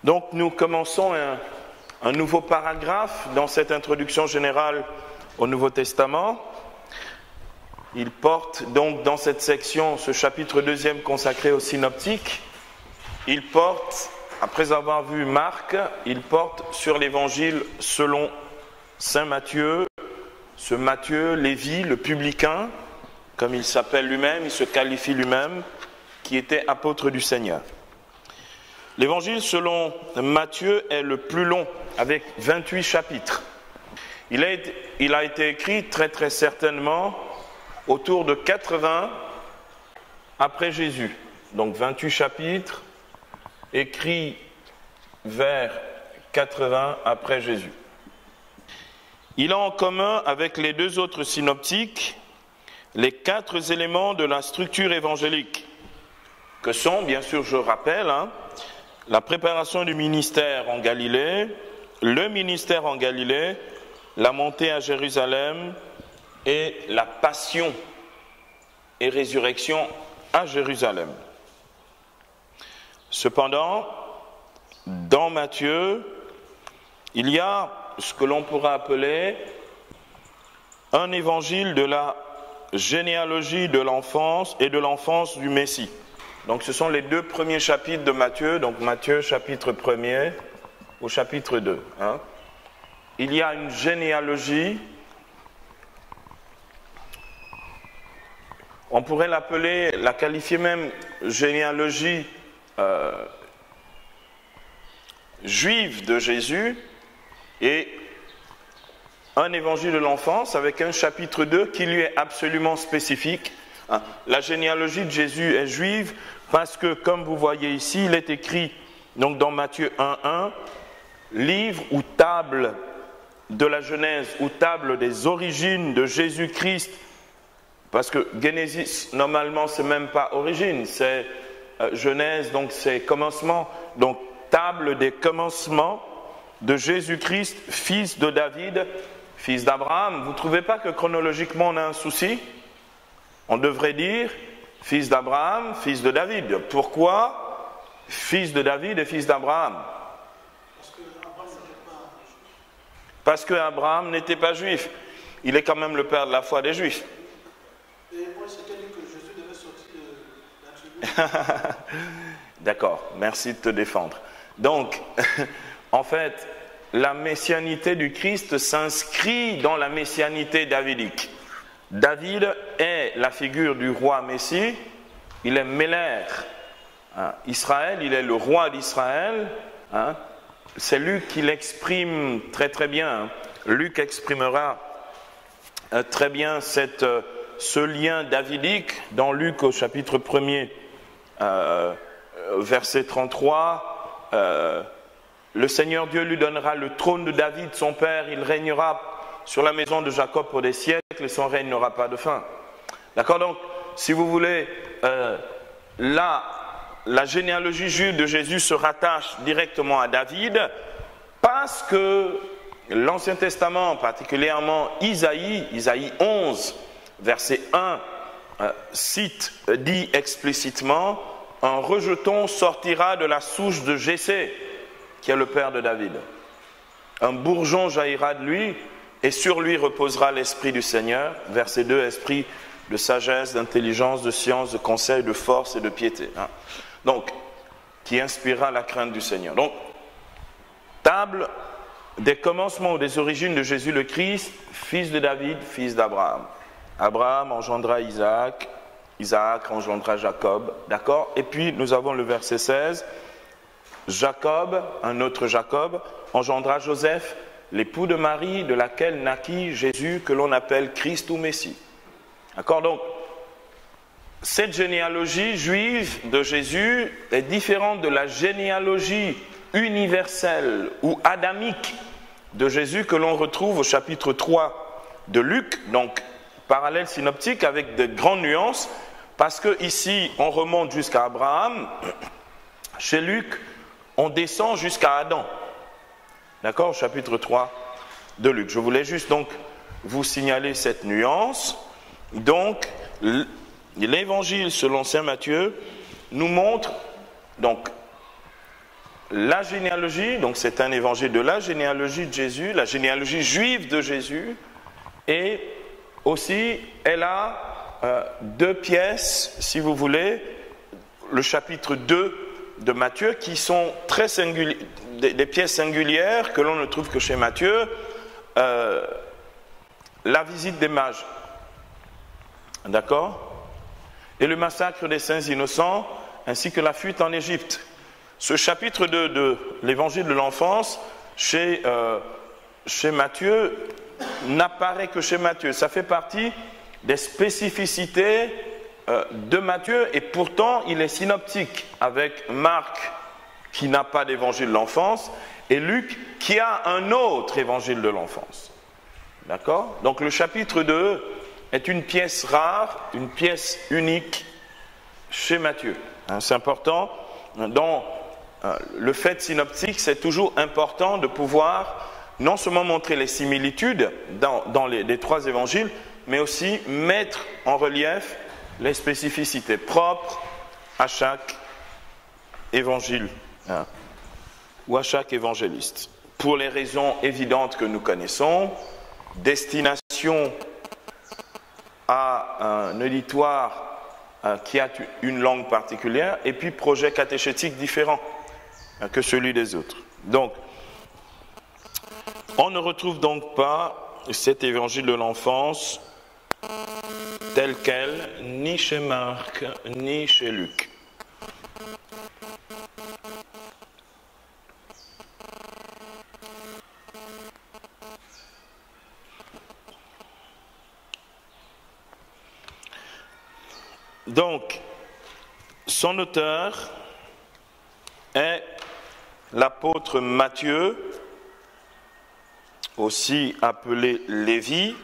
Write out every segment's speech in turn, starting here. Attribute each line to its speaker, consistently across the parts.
Speaker 1: Donc nous commençons un nouveau paragraphe dans cette introduction générale au Nouveau Testament. Il porte donc dans cette section, ce chapitre 2e consacré aux synoptiques, il porte, après avoir vu Marc, il porte sur l'évangile selon saint Matthieu, ce Matthieu, Lévi, le publicain, comme il s'appelle lui-même, il se qualifie lui-même, qui était apôtre du Seigneur. L'évangile selon Matthieu est le plus long, avec 28 chapitres. Il a été écrit très certainement autour de 80 après Jésus. Donc 28 chapitres, écrits vers 80 après Jésus. Il a en commun avec les deux autres synoptiques les 4 éléments de la structure évangélique, que sont, bien sûr, je rappelle, la préparation du ministère en Galilée, le ministère en Galilée, la montée à Jérusalem et la passion et résurrection à Jérusalem. Cependant, dans Matthieu, il y a ce que l'on pourrait appeler un évangile de la généalogie de l'enfance et de l'enfance du Messie. Donc ce sont les 2 premiers chapitres de Matthieu, donc Matthieu chapitre 1er au chapitre 2. Il y a une généalogie, on pourrait la qualifier même généalogie juive de Jésus, et un évangile de l'enfance avec un chapitre 2 qui lui est absolument spécifique. La généalogie de Jésus est juive parce que, comme vous voyez ici, il est écrit donc dans Matthieu 1.1, livre ou table de la Genèse ou table des origines de Jésus-Christ, parce que Genesis, normalement, c'est même pas origine, c'est Genèse, donc c'est commencement, donc table des commencements de Jésus-Christ, fils de David, fils d'Abraham. Vous ne trouvez pas que chronologiquement on a un souci? On devrait dire fils d'Abraham, fils de David. Pourquoi fils de David et fils d'Abraham? Parce que Abraham n'était pas juif. Il est quand même le père de la foi des juifs.
Speaker 2: Et moi, c'était dit que Jésus devait sortir de la tribu.
Speaker 1: D'accord, merci de te défendre. Donc, en fait, la messianité du Christ s'inscrit dans la messianité davidique. David est la figure du roi Messie, il est Méler. Israël, il est le roi d'Israël. C'est Luc qui l'exprime très bien. Luc exprimera très bien ce lien davidique dans Luc au chapitre 1er, verset 33. Le Seigneur Dieu lui donnera le trône de David, son père, il régnera sur la maison de Jacob pour des siècles et son règne n'aura pas de fin. D'accord, donc, si vous voulez, la généalogie juive de Jésus se rattache directement à David parce que l'Ancien Testament, particulièrement Isaïe 11, verset 1, dit explicitement « Un rejeton sortira de la souche de Jessé » qui est le père de David. Un bourgeon jaillira de lui, et sur lui reposera l'Esprit du Seigneur. Verset 2, esprit de sagesse, d'intelligence, de science, de conseil, de force et de piété. Donc, qui inspirera la crainte du Seigneur. Donc, table des commencements ou des origines de Jésus le Christ, fils de David, fils d'Abraham. Abraham engendra Isaac, Isaac engendra Jacob, d'accord? Et puis, nous avons le verset 16, Jacob, un autre Jacob, engendra Joseph, l'époux de Marie, de laquelle naquit Jésus, que l'on appelle Christ ou Messie. D'accord, donc, cette généalogie juive de Jésus est différente de la généalogie universelle ou adamique de Jésus que l'on retrouve au chapitre 3 de Luc, donc parallèle synoptique avec de grandes nuances, parce que ici on remonte jusqu'à Abraham, chez Luc, on descend jusqu'à Adam. D'accord, chapitre 3 de Luc. Je voulais juste donc vous signaler cette nuance. Donc, l'évangile selon saint Matthieu nous montre donc la généalogie, donc c'est un évangile de la généalogie de Jésus, la généalogie juive de Jésus, et aussi elle a deux pièces, si vous voulez, le chapitre 2 de Matthieu, qui sont très des pièces singulières que l'on ne trouve que chez Matthieu, la visite des mages, d'accord, et le massacre des saints innocents, ainsi que la fuite en Égypte. Ce chapitre de l'évangile de l'enfance, chez Matthieu, n'apparaît que chez Matthieu. Ça fait partie des spécificités de Matthieu, et pourtant il est synoptique, avec Marc qui n'a pas d'évangile de l'enfance, et Luc qui a un autre évangile de l'enfance. D'accord ? Donc le chapitre 2 est une pièce rare, une pièce unique chez Matthieu. C'est important. Dans le fait synoptique, c'est toujours important de pouvoir non seulement montrer les similitudes dans les trois évangiles, mais aussi mettre en relief les spécificités propres à chaque évangile ou à chaque évangéliste. Pour les raisons évidentes que nous connaissons, destination à un auditoire qui a une langue particulière, et puis projet catéchétique différent que celui des autres. Donc, on ne retrouve donc pas cet évangile de l'enfance tel quel, ni chez Marc, ni chez Luc. Donc, son auteur est l'apôtre Matthieu, aussi appelé Lévi.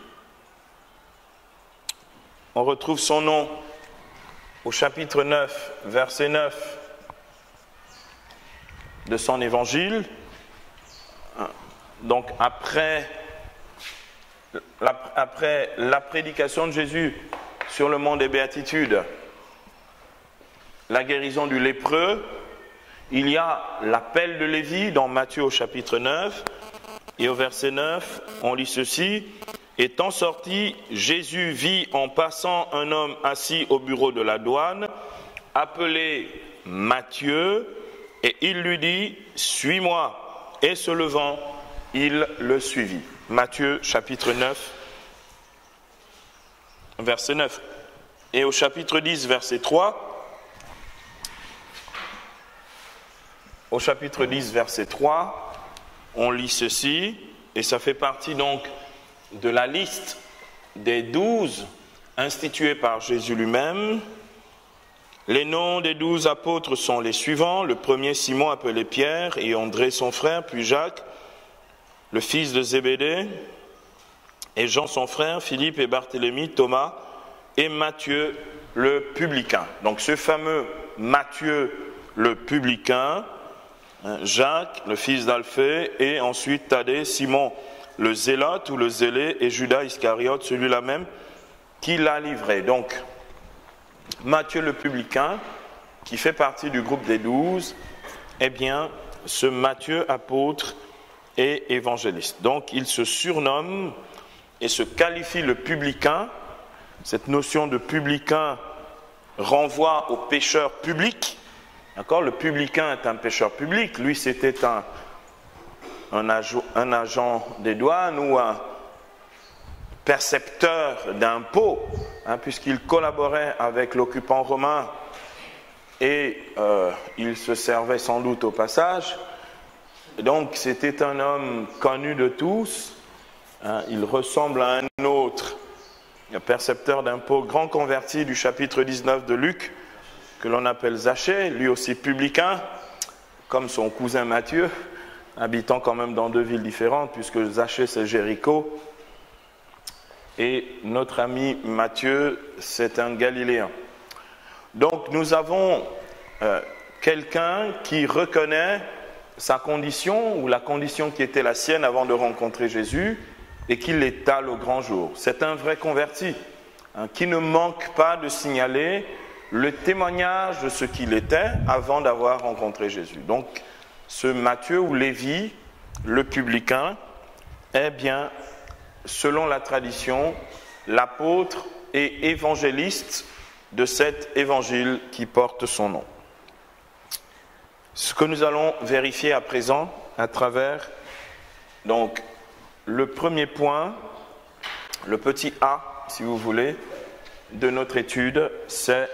Speaker 1: On retrouve son nom au chapitre 9, verset 9 de son évangile. Donc, après la prédication de Jésus sur le mont des Béatitudes, la guérison du lépreux, il y a l'appel de Lévi dans Matthieu au chapitre 9, et au verset 9, on lit ceci: « Étant sorti, Jésus vit en passant un homme assis au bureau de la douane, appelé Matthieu, et il lui dit, « Suis-moi ». Et se levant, il le suivit. » Matthieu chapitre 9, verset 9. Et au chapitre 10, verset 3, au chapitre 10, verset 3, on lit ceci, et ça fait partie donc de la liste des 12 institués par Jésus lui-même. Les noms des 12 apôtres sont les suivants: le premier, Simon appelé Pierre, et André son frère, puis Jacques, le fils de Zébédée, et Jean son frère, Philippe et Barthélemy, Thomas, et Matthieu le publicain. Donc ce fameux Matthieu le publicain, Jacques, le fils d'Alphée, et ensuite Thaddée, Simon le zélote ou le zélé, et Judas Iscariote, celui-là même qui l'a livré. Donc, Matthieu le publicain, qui fait partie du groupe des 12, eh bien, ce Matthieu apôtre et évangéliste. Donc, il se surnomme et se qualifie le publicain. Cette notion de publicain renvoie au pécheur public. D'accord ? Le publicain est un pécheur public. Lui, c'était un agent des douanes ou un percepteur d'impôts, puisqu'il collaborait avec l'occupant romain et il se servait sans doute au passage. Donc, c'était un homme connu de tous. Il ressemble à un autre, un percepteur d'impôts, grand converti du chapitre 19 de Luc, que l'on appelle Zachée, lui aussi publicain, comme son cousin Matthieu, habitant quand même dans deux villes différentes, puisque Zachée c'est Jéricho, et notre ami Matthieu c'est un Galiléen. Donc nous avons quelqu'un qui reconnaît sa condition, ou la condition qui était la sienne avant de rencontrer Jésus, et qui l'étale au grand jour. C'est un vrai converti, qui ne manque pas de signaler le témoignage de ce qu'il était avant d'avoir rencontré Jésus. Donc, ce Matthieu ou Lévi, le publicain, est bien, selon la tradition, l'apôtre et évangéliste de cet évangile qui porte son nom. Ce que nous allons vérifier à présent à travers donc le premier point, le petit A, si vous voulez, de notre étude, c'est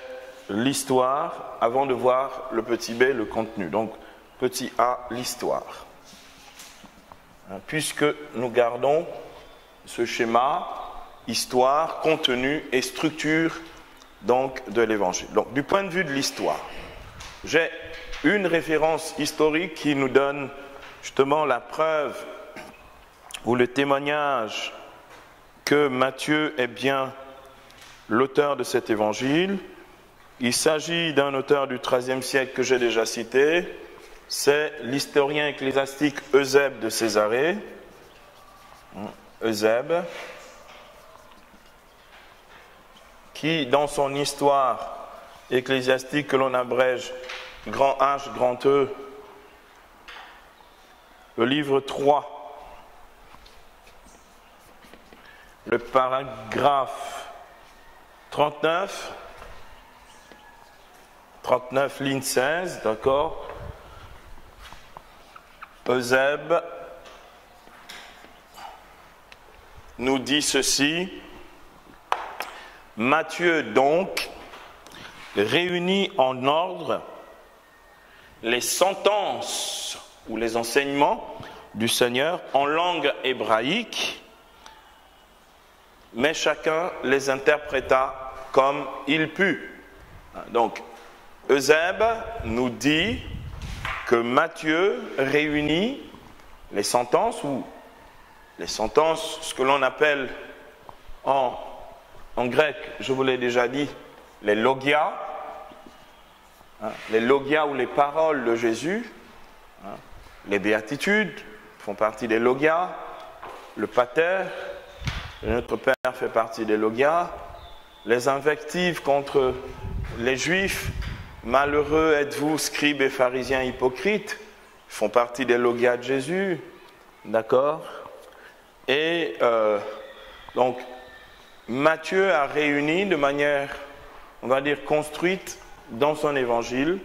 Speaker 1: l'histoire, avant de voir le petit B, le contenu. Donc, petit A, l'histoire. Puisque nous gardons ce schéma, histoire, contenu et structure donc de l'évangile. Donc, du point de vue de l'histoire, j'ai une référence historique qui nous donne justement la preuve ou le témoignage que Matthieu est bien l'auteur de cet évangile. Il s'agit d'un auteur du IIIe siècle que j'ai déjà cité, c'est l'historien ecclésiastique Eusèbe de Césarée. Eusèbe, qui dans son histoire ecclésiastique que l'on abrège grand H, grand E, le livre 3, le paragraphe 39, ligne 16, d'accord. Eusèbe nous dit ceci: Matthieu donc réunit en ordre les sentences ou les enseignements du Seigneur en langue hébraïque, mais chacun les interpréta comme il put. Donc, Eusèbe nous dit que Matthieu réunit les sentences, ou les sentences, ce que l'on appelle en grec, je vous l'ai déjà dit, les logia, ou les paroles de Jésus, les béatitudes font partie des logia, le pater, notre Père fait partie des logia, les invectives contre les Juifs, malheureux êtes-vous, scribes et pharisiens hypocrites, font partie des logia de Jésus, d'accord? Et donc, Matthieu a réuni de manière, on va dire, construite dans son évangile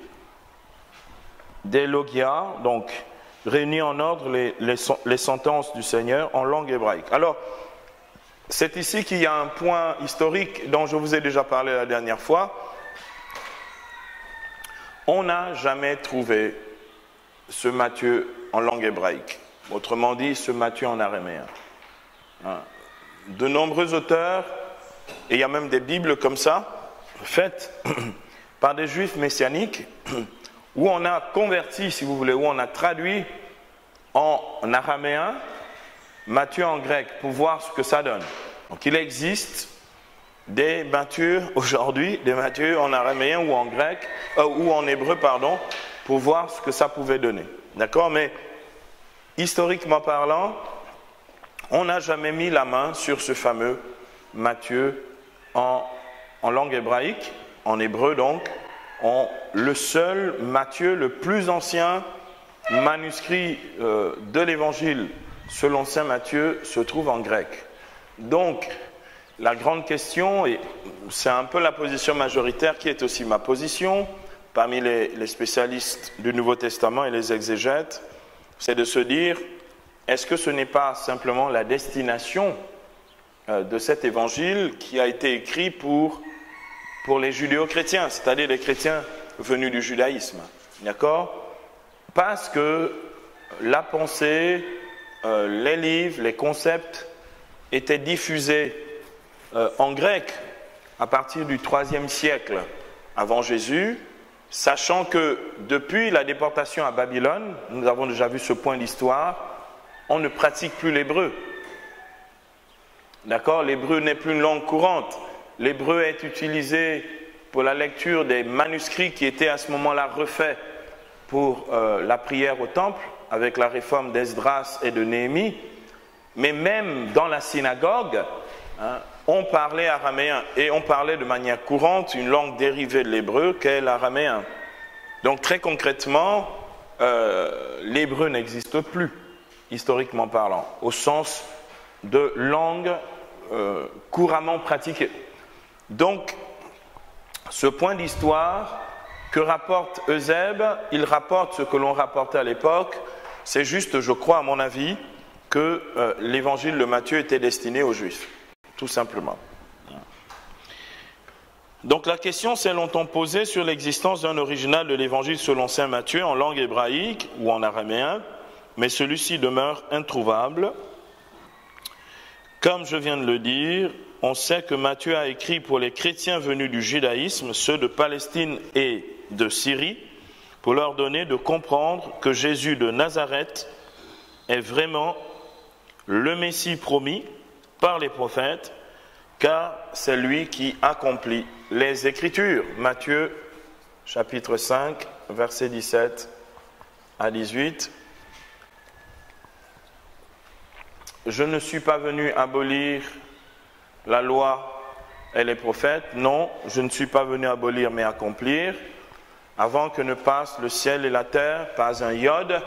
Speaker 1: des logia, donc réunis en ordre les sentences du Seigneur en langue hébraïque. Alors, c'est ici qu'il y a un point historique dont je vous ai déjà parlé la dernière fois. On n'a jamais trouvé ce Matthieu en langue hébraïque. Autrement dit, ce Matthieu en araméen. De nombreux auteurs, et il y a même des Bibles comme ça, faites par des Juifs messianiques, où on a converti, si vous voulez, où on a traduit en araméen Matthieu en grec pour voir ce que ça donne. Donc il existe des Matthieu aujourd'hui, des Matthieu en araméen ou en grec, ou en hébreu, pardon, pour voir ce que ça pouvait donner. D'accord? Mais historiquement parlant, on n'a jamais mis la main sur ce fameux Matthieu en langue hébraïque, en hébreu donc, le seul Matthieu, le plus ancien manuscrit de l'évangile selon saint Matthieu, se trouve en grec. Donc, la grande question, et c'est un peu la position majoritaire qui est aussi ma position, parmi les spécialistes du Nouveau Testament et les exégètes, c'est de se dire, est-ce que ce n'est pas simplement la destination de cet évangile qui a été écrit pour les judéo-chrétiens, c'est-à-dire les chrétiens venus du judaïsme, d'accord? Parce que la pensée, les livres, les concepts étaient diffusés en grec à partir du IIIe siècle avant Jésus, sachant que depuis la déportation à Babylone, nous avons déjà vu ce point d'histoire, on ne pratique plus l'hébreu. D'accord? L'hébreu n'est plus une langue courante. L'hébreu est utilisé pour la lecture des manuscrits qui étaient à ce moment-là refaits pour la prière au temple, avec la réforme d'Esdras et de Néhémie. Mais même dans la synagogue, on parlait araméen, et on parlait de manière courante une langue dérivée de l'hébreu qu'est l'araméen. Donc très concrètement, l'hébreu n'existe plus, historiquement parlant, au sens de langue couramment pratiquée. Donc, ce point d'histoire que rapporte Eusèbe, il rapporte ce que l'on rapportait à l'époque. C'est juste, je crois, à mon avis, que l'évangile de Matthieu était destiné aux Juifs, tout simplement. Donc la question s'est longtemps posée sur l'existence d'un original de l'évangile selon saint Matthieu en langue hébraïque ou en araméen, mais celui-ci demeure introuvable. Comme je viens de le dire, on sait que Matthieu a écrit pour les chrétiens venus du judaïsme, ceux de Palestine et de Syrie, pour leur donner de comprendre que Jésus de Nazareth est vraiment le Messie promis par les prophètes, car c'est lui qui accomplit les Écritures. Matthieu, chapitre 5, versets 17 à 18. Je ne suis pas venu abolir la loi et les prophètes. Non, je ne suis pas venu abolir mais accomplir. Avant que ne passent le ciel et la terre, pas un iode.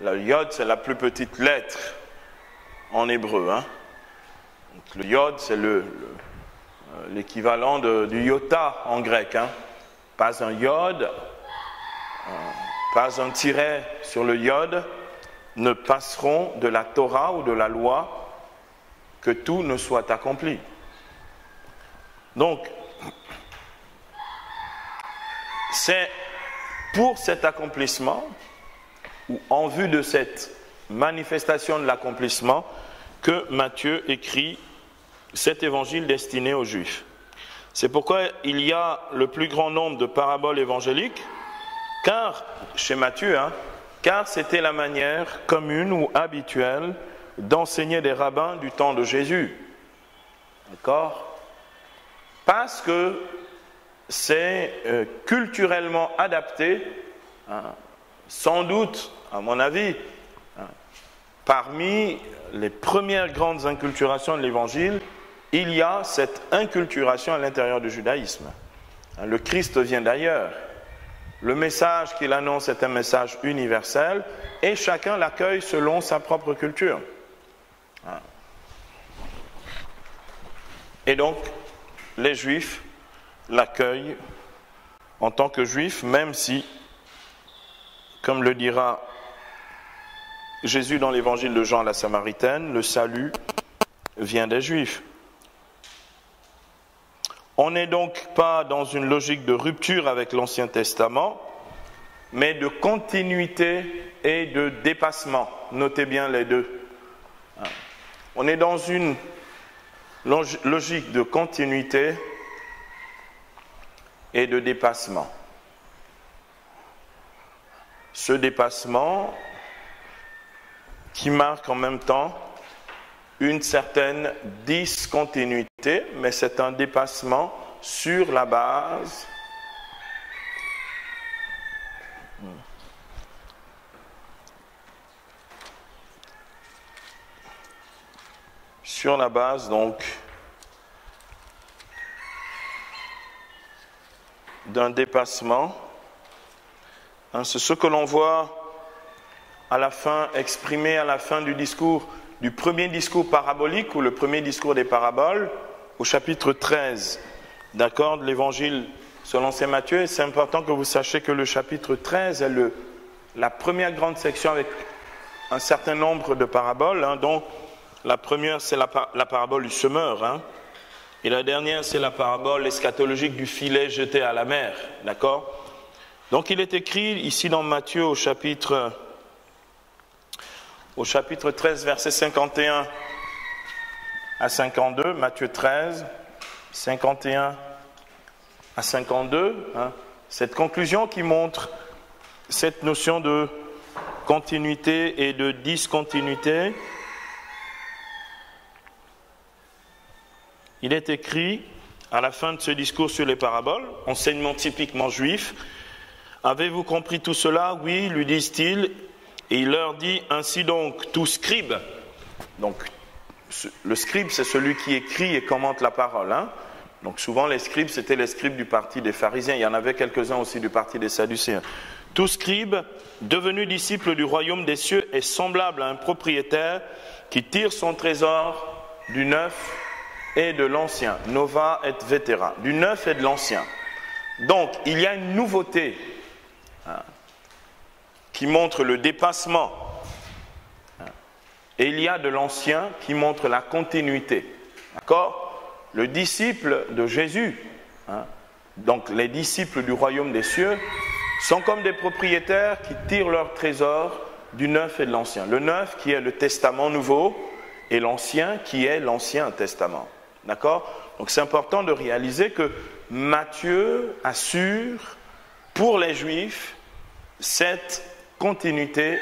Speaker 1: Le iode, c'est la plus petite lettre en hébreu. Donc, le iode, c'est l'équivalent du iota en grec. Pas un iode, pas un tiret sur le iode ne passeront de la Torah ou de la loi que tout ne soit accompli. Donc, c'est pour cet accomplissement, ou en vue de cette manifestation de l'accomplissement, que Matthieu écrit cet évangile destiné aux Juifs. C'est pourquoi il y a le plus grand nombre de paraboles évangéliques, car, chez Matthieu, car c'était la manière commune ou habituelle d'enseigner des rabbins du temps de Jésus. D'accord ? Parce que c'est culturellement adapté, sans doute, à mon avis, parmi les premières grandes inculturations de l'Évangile, il y a cette inculturation à l'intérieur du judaïsme. Le Christ vient d'ailleurs. Le message qu'il annonce est un message universel et chacun l'accueille selon sa propre culture. Et donc, les Juifs l'accueillent en tant que Juifs, même si, comme le dira Jésus dans l'évangile de Jean à la Samaritaine, le salut vient des Juifs. On n'est donc pas dans une logique de rupture avec l'Ancien Testament, mais de continuité et de dépassement. Notez bien les deux. On est dans une logique de continuité et de dépassement. Ce dépassement qui marque en même temps une certaine discontinuité, mais c'est un dépassement sur la base donc d'un dépassement. C'est ce que l'on voit à la fin, exprimé à la fin du discours, du premier discours parabolique ou le premier discours des paraboles, au chapitre 13, d'accord, de l'évangile selon saint Matthieu. Et c'est important que vous sachiez que le chapitre 13 est la première grande section avec un certain nombre de paraboles, dont la première c'est la parabole du semeur, et la dernière c'est la parabole eschatologique du filet jeté à la mer, d'accord. Donc il est écrit ici dans Matthieu au chapitre 13, versets 51 à 52, Matthieu 13, 51 à 52, cette conclusion qui montre cette notion de continuité et de discontinuité. Il est écrit à la fin de ce discours sur les paraboles, enseignement typiquement juif, « Avez-vous compris tout cela ? Oui, lui disent-ils. » Et il leur dit, ainsi donc, tout scribe, donc le scribe c'est celui qui écrit et commente la parole, Donc souvent les scribes c'était les scribes du parti des pharisiens, il y en avait quelques-uns aussi du parti des sadducéens. Tout scribe devenu disciple du royaume des cieux est semblable à un propriétaire qui tire son trésor du neuf et de l'ancien. Nova et vetera. Du neuf et de l'ancien. Donc, il y a une nouveauté qui montre le dépassement. Et il y a de l'ancien qui montre la continuité. D'accord ? Le disciple de Jésus, donc les disciples du royaume des cieux, sont comme des propriétaires qui tirent leur trésor du neuf et de l'ancien. Le neuf qui est le testament nouveau et l'ancien qui est l'ancien testament. D'accord ? Donc c'est important de réaliser que Matthieu assure pour les Juifs cette continuité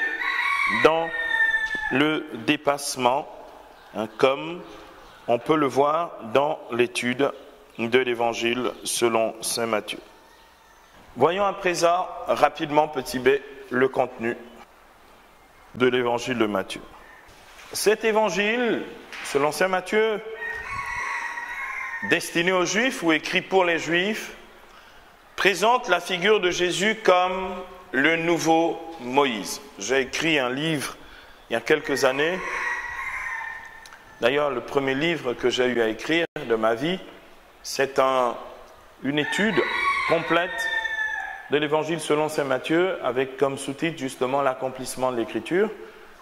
Speaker 1: dans le dépassement, comme on peut le voir dans l'étude de l'Évangile selon saint Matthieu. Voyons à présent rapidement, petit b, le contenu de l'Évangile de Matthieu. Cet Évangile, selon saint Matthieu, destiné aux Juifs ou écrit pour les Juifs, présente la figure de Jésus comme le nouveau Moïse. J'ai écrit un livre il y a quelques années. D'ailleurs, le premier livre que j'ai eu à écrire de ma vie, c'est une étude complète de l'Évangile selon saint Matthieu, avec comme sous-titre justement l'accomplissement de l'Écriture,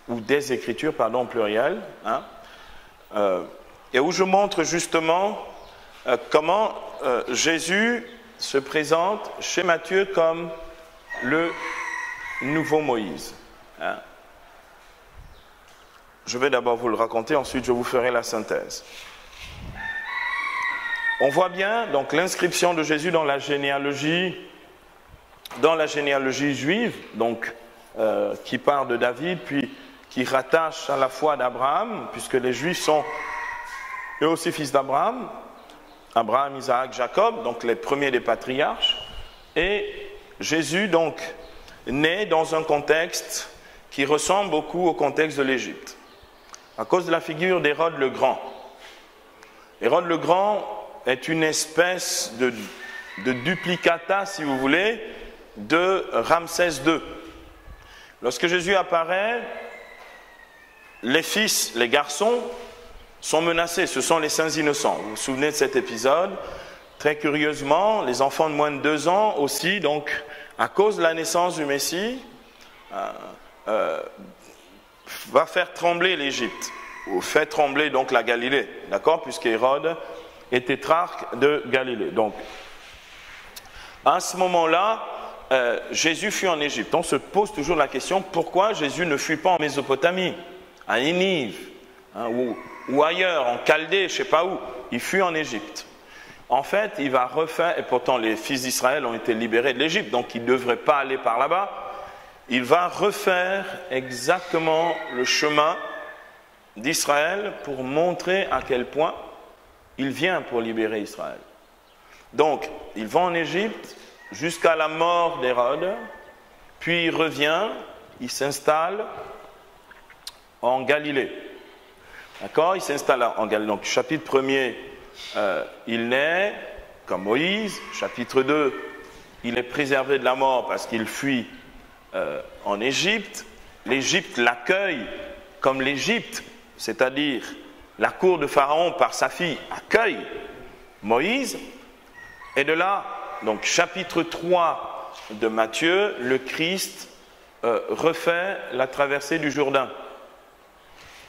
Speaker 1: ou des Écritures, pardon, pluriel, et où je montre justement comment Jésus se présente chez Matthieu comme le nouveau Moïse. Je vais d'abord vous le raconter, ensuite je vous ferai la synthèse. On voit bien donc l'inscription de Jésus dans la généalogie juive, donc qui part de David, puis qui rattache à la foi d'Abraham, puisque les Juifs sont eux aussi fils d'Abraham, Abraham, Isaac, Jacob, donc les premiers des patriarches, et Jésus donc naît dans un contexte qui ressemble beaucoup au contexte de l'Égypte, à cause de la figure d'Hérode le Grand. Hérode le Grand est une espèce de duplicata, si vous voulez, de Ramsès II. Lorsque Jésus apparaît, les fils, les garçons, sont menacés. Ce sont les saints innocents. Vous vous souvenez de cet épisode? Très curieusement, les enfants de moins de 2 ans aussi, donc, à cause de la naissance du Messie, va faire trembler l'Égypte, ou fait trembler donc la Galilée, d'accord, puisque Hérode est tétrarque de Galilée. Donc, à ce moment-là, Jésus fuit en Égypte. On se pose toujours la question, pourquoi Jésus ne fuit pas en Mésopotamie, à Ninive, ou ailleurs, en Chaldée, je ne sais pas où. Il fuit en Égypte. En fait, il va refaire, et pourtant les fils d'Israël ont été libérés de l'Égypte, donc il ne devrait pas aller par là-bas. Il va refaire exactement le chemin d'Israël pour montrer à quel point il vient pour libérer Israël. Donc, il va en Égypte jusqu'à la mort d'Hérode, puis il revient, il s'installe en Galilée. D'accord? Il s'installe en Galilée. Donc, chapitre 1er, il naît comme Moïse. Chapitre 2, il est préservé de la mort parce qu'il fuit en Égypte. L'Égypte l'accueille comme l'Égypte, c'est-à-dire la cour de Pharaon par sa fille accueille Moïse. Et de là, donc chapitre 3 de Matthieu, le Christ refait la traversée du Jourdain.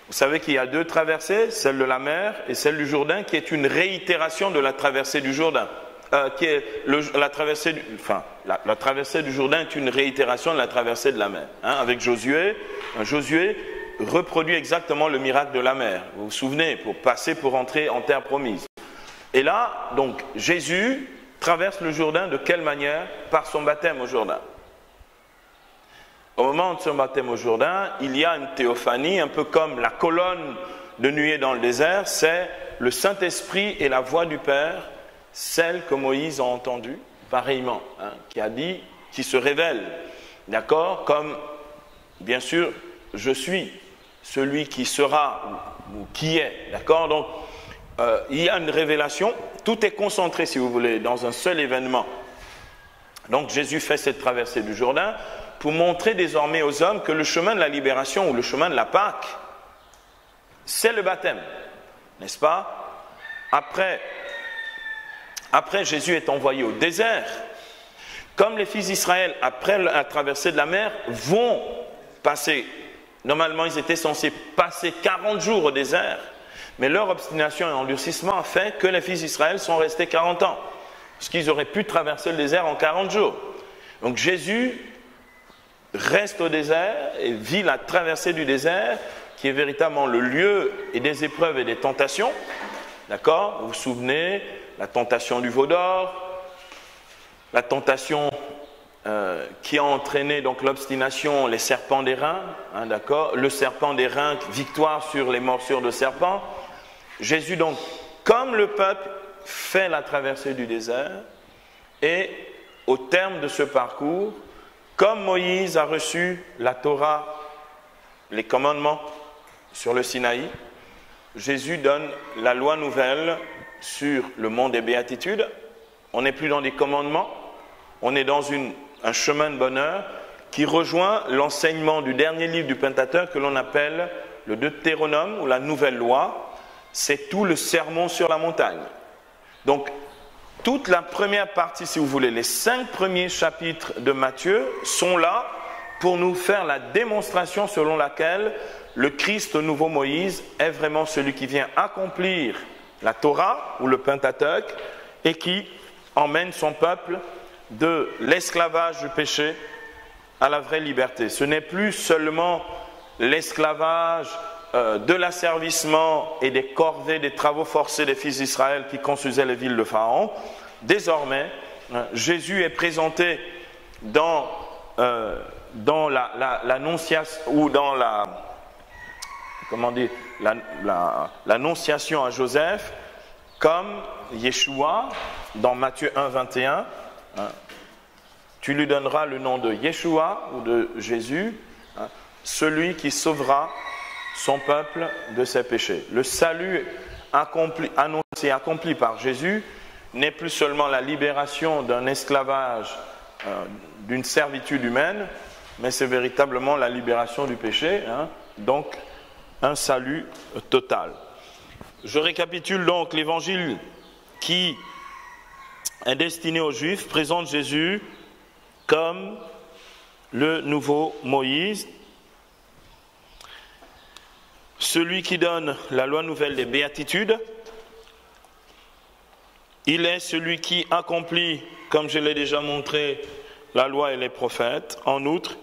Speaker 1: Vous savez qu'il y a 2 traversées, celle de la mer et celle du Jourdain, qui est une réitération de la traversée du Jourdain. La traversée du Jourdain est une réitération de la traversée de la mer. Avec Josué, Josué reproduit exactement le miracle de la mer. Vous vous souvenez, pour passer pour entrer en terre promise. Et là, donc, Jésus traverse le Jourdain de quelle manière? Par son baptême au Jourdain. Au moment de son baptême au Jourdain, il y a une théophanie, un peu comme la colonne de nuée dans le désert, c'est le Saint-Esprit et la voix du Père, celle que Moïse a entendue, pareillement, qui a dit, qui se révèle, d'accord, comme, bien sûr, je suis celui qui sera ou qui est, d'accord. Donc, il y a une révélation, tout est concentré, si vous voulez, dans un seul événement. Donc Jésus fait cette traversée du Jourdain pour montrer désormais aux hommes que le chemin de la libération ou le chemin de la Pâque, c'est le baptême, n'est-ce pas? Après, Jésus est envoyé au désert. Comme les fils d'Israël, après la traversée de la mer, vont passer, normalement ils étaient censés passer 40 jours au désert, mais leur obstination et endurcissement a fait que les fils d'Israël sont restés 40 ans, parce qu'ils auraient pu traverser le désert en 40 jours. Donc Jésus reste au désert et vit la traversée du désert, qui est véritablement le lieu et des épreuves et des tentations. D'accord? Vous vous souvenez, la tentation du veau d'or, la tentation qui a entraîné donc l'obstination, les serpents d'airain, hein, d'accord? Le serpent d'airain, victoire sur les morsures de serpents. Jésus donc, comme le peuple, fait la traversée du désert et au terme de ce parcours, comme Moïse a reçu la Torah, les commandements sur le Sinaï, Jésus donne la loi nouvelle sur le mont des béatitudes. On n'est plus dans des commandements, on est dans un chemin de bonheur qui rejoint l'enseignement du dernier livre du Pentateuque que l'on appelle le Deutéronome ou la Nouvelle Loi. C'est tout le sermon sur la montagne. Donc, toute la première partie, si vous voulez, les 5 premiers chapitres de Matthieu sont là pour nous faire la démonstration selon laquelle le Christ, le nouveau Moïse, est vraiment celui qui vient accomplir la Torah ou le Pentateuque et qui emmène son peuple de l'esclavage du péché à la vraie liberté. Ce n'est plus seulement l'esclavage de l'asservissement et des corvées, des travaux forcés des fils d'Israël qui construisaient les villes de Pharaon. Désormais, Jésus est présenté dans l'annonciation ou dans l'annonciation à Joseph comme Yeshua dans Matthieu 1, 21. Tu lui donneras le nom de Yeshua ou de Jésus, celui qui sauvera son peuple de ses péchés. Le salut annoncé, accompli par Jésus n'est plus seulement la libération d'un esclavage, d'une servitude humaine, mais c'est véritablement la libération du péché, donc un salut total. Je récapitule donc l'évangile qui est destiné aux Juifs, présente Jésus comme le nouveau Moïse, celui qui donne la loi nouvelle des béatitudes. Il est celui qui accomplit, comme je l'ai déjà montré, la loi et les prophètes. En outre,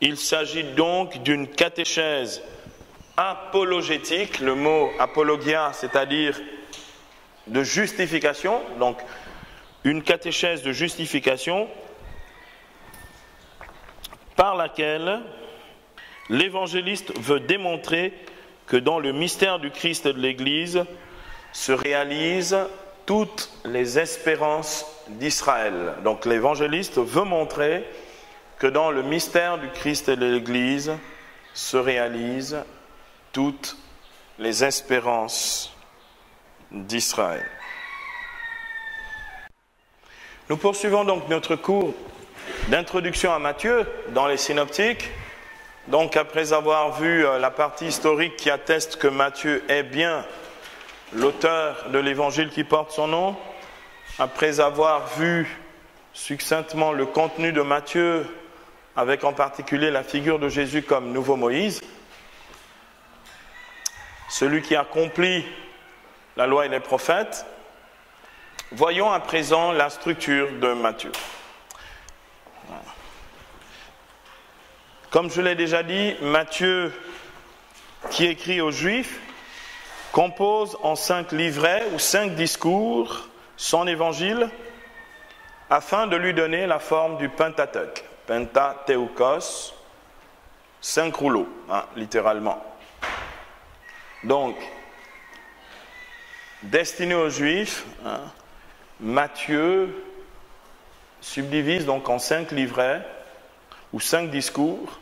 Speaker 1: il s'agit donc d'une catéchèse apologétique, le mot apologia, c'est-à-dire de justification, donc une catéchèse de justification par laquelle l'évangéliste veut démontrer que dans le mystère du Christ et de l'Église se réalisent toutes les espérances d'Israël. Donc l'évangéliste veut montrer que dans le mystère du Christ et de l'Église se réalisent toutes les espérances d'Israël. Nous poursuivons donc notre cours d'introduction à Matthieu dans les synoptiques. Donc après avoir vu la partie historique qui atteste que Matthieu est bien l'auteur de l'évangile qui porte son nom, après avoir vu succinctement le contenu de Matthieu, avec en particulier la figure de Jésus comme nouveau Moïse, celui qui accomplit la loi et les prophètes, voyons à présent la structure de Matthieu. Comme je l'ai déjà dit, Matthieu, qui écrit aux Juifs, compose en 5 livrets ou 5 discours son évangile afin de lui donner la forme du Pentateuque. Pentateuchos, 5 rouleaux, littéralement. Donc, destiné aux Juifs, Matthieu subdivise donc en 5 livrets ou 5 discours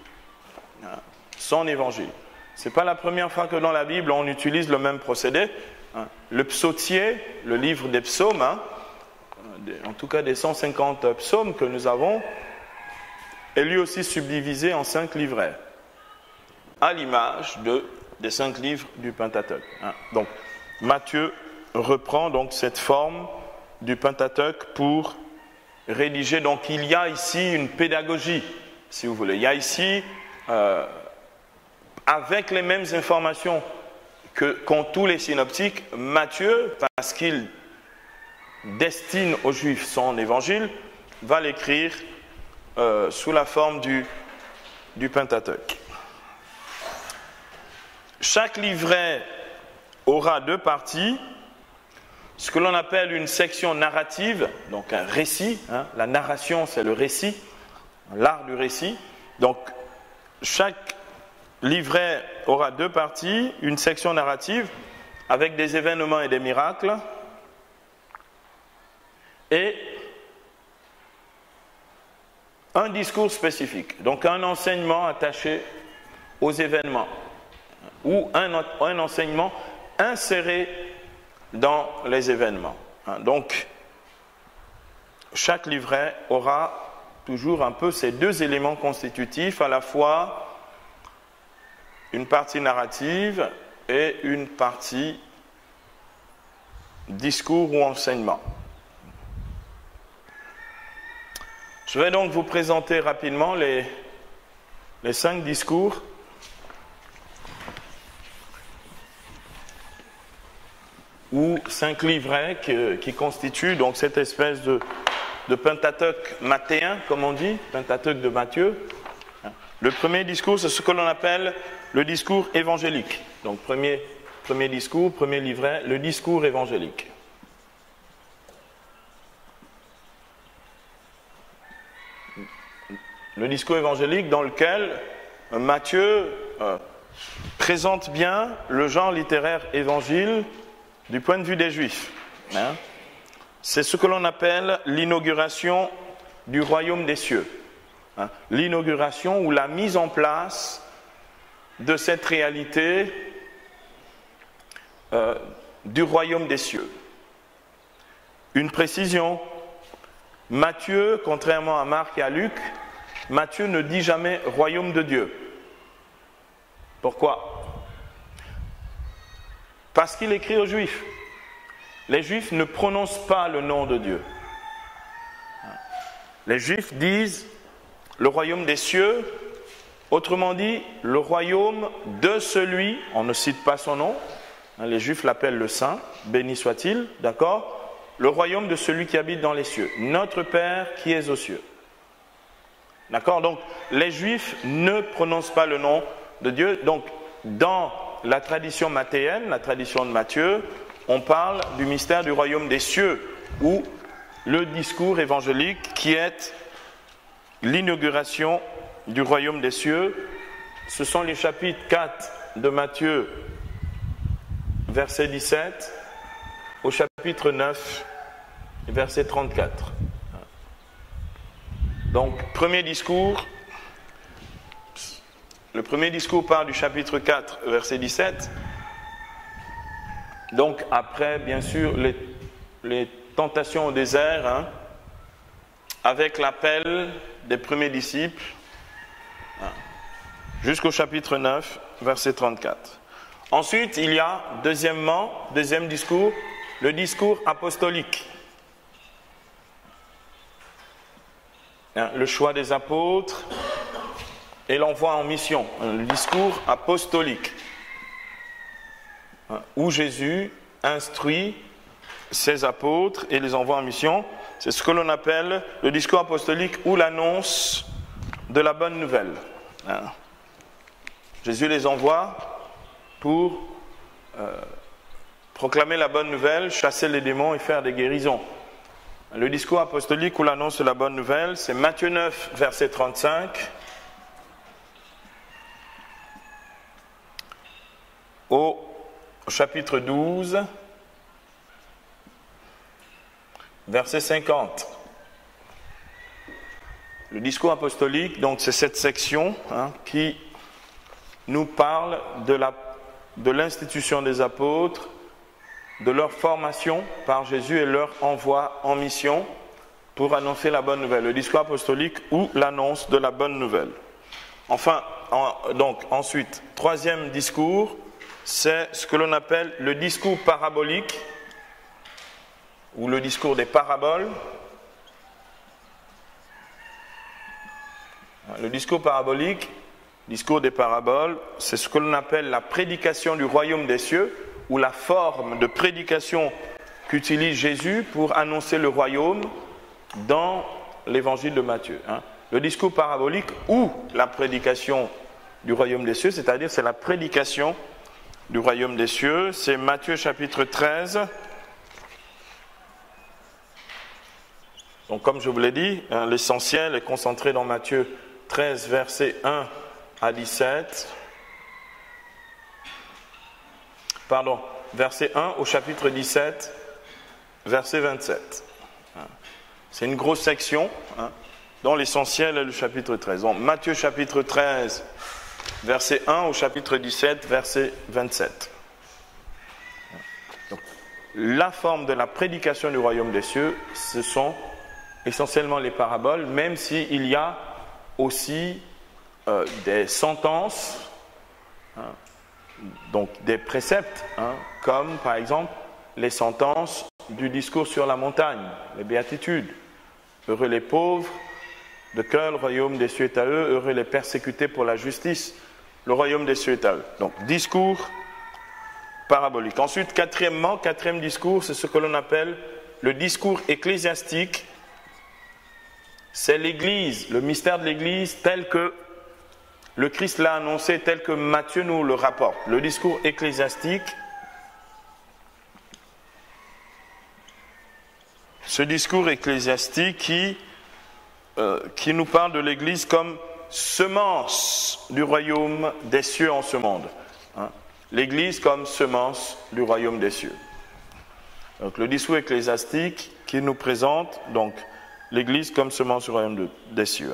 Speaker 1: son évangile. Ce n'est pas la première fois que dans la Bible on utilise le même procédé. Le psautier, le livre des psaumes, en tout cas des 150 psaumes que nous avons, est lui aussi subdivisé en 5 livrets, à l'image des 5 livres du Pentateuque. Donc, Matthieu reprend donc cette forme du Pentateuque pour rédiger. Donc, il y a ici une pédagogie, si vous voulez. Il y a ici, avec les mêmes informations qu'ont tous les synoptiques, Matthieu, parce qu'il destine aux Juifs son évangile, va l'écrire sous la forme du Pentateuque. Chaque livret aura 2 parties, ce que l'on appelle une section narrative, donc un récit. La narration, c'est le récit, l'art du récit. Donc, chaque livret aura 2 parties, une section narrative avec des événements et des miracles, et un discours spécifique, donc un enseignement attaché aux événements, ou un enseignement inséré dans les événements. Donc, chaque livret aura toujours un peu ces 2 éléments constitutifs, à la fois une partie narrative et une partie discours ou enseignement. Je vais donc vous présenter rapidement les 5 discours ou 5 livrets qui constituent donc cette espèce de Pentateuque mathéen, comme on dit, Pentateuque de Matthieu. Le premier discours, c'est ce que l'on appelle le discours évangélique. Donc, premier discours, premier livret, le discours évangélique. Le discours évangélique dans lequel Matthieu présente bien le genre littéraire évangile du point de vue des Juifs. C'est ce que l'on appelle l'inauguration du royaume des cieux. L'inauguration ou la mise en place de cette réalité du royaume des cieux. Une précision, Matthieu, contrairement à Marc et à Luc, Matthieu ne dit jamais royaume de Dieu. Pourquoi? Parce qu'il écrit aux Juifs. Les Juifs ne prononcent pas le nom de Dieu. Les Juifs disent le royaume des cieux, autrement dit, le royaume de celui, on ne cite pas son nom, les Juifs l'appellent le Saint, béni soit-il, d'accord? Le royaume de celui qui habite dans les cieux, notre Père qui est aux cieux. D'accord? Donc, les Juifs ne prononcent pas le nom de Dieu. Donc, dans la tradition mathéenne, la tradition de Matthieu, on parle du mystère du royaume des cieux, ou le discours évangélique qui est l'inauguration du royaume des cieux. Ce sont les chapitres 4 de Matthieu, verset 17, au chapitre 9, verset 34. Donc, premier discours, le premier discours part du chapitre 4, verset 17. Donc, après, bien sûr, les tentations au désert, avec l'appel des premiers disciples, jusqu'au chapitre 9, verset 34. Ensuite, il y a, deuxième discours, le discours apostolique. Le choix des apôtres et l'envoi en mission, le discours apostolique, où Jésus instruit ses apôtres et les envoie en mission. C'est ce que l'on appelle le discours apostolique ou l'annonce de la bonne nouvelle. Jésus les envoie pour proclamer la bonne nouvelle, chasser les démons et faire des guérisons. Le discours apostolique ou l'annonce de la bonne nouvelle, c'est Matthieu 9, verset 35. Au chapitre 12, verset 50. Le discours apostolique, donc c'est cette section qui nous parle de l'institution des apôtres, de leur formation par Jésus et leur envoi en mission pour annoncer la bonne nouvelle, le discours apostolique ou l'annonce de la bonne nouvelle. Enfin, donc ensuite, troisième discours, c'est ce que l'on appelle le discours parabolique ou le discours des paraboles. Le discours parabolique, discours des paraboles, c'est ce que l'on appelle la prédication du royaume des cieux ou la forme de prédication qu'utilise Jésus pour annoncer le royaume dans l'évangile de Matthieu. Le discours parabolique ou la prédication du royaume des cieux, c'est-à-dire c'est la prédication du royaume des cieux, c'est Matthieu chapitre 13. Donc comme je vous l'ai dit, l'essentiel est concentré dans Matthieu 13, versets 1 à 17. Pardon, verset 1 au chapitre 17, verset 27. C'est une grosse section, dont l'essentiel est le chapitre 13. Donc Matthieu chapitre 13, verset 1 au chapitre 17, verset 27. Donc, la forme de la prédication du royaume des cieux, ce sont essentiellement les paraboles, même s'il y a aussi des sentences, donc des préceptes, comme par exemple les sentences du discours sur la montagne, les béatitudes. Heureux les pauvres de cœur, le royaume des cieux est à eux, heureux les persécutés pour la justice, le royaume des cieux est à eux. Donc discours parabolique. Ensuite, quatrième discours, c'est ce que l'on appelle le discours ecclésiastique. C'est l'Église, le mystère de l'Église tel que le Christ l'a annoncé, tel que Matthieu nous le rapporte. Le discours ecclésiastique, ce discours ecclésiastique qui nous parle de l'Église comme semence du royaume des cieux en ce monde. L'Église comme semence du royaume des cieux. Donc le discours ecclésiastique qui nous présente donc l'Église comme semence du royaume des cieux.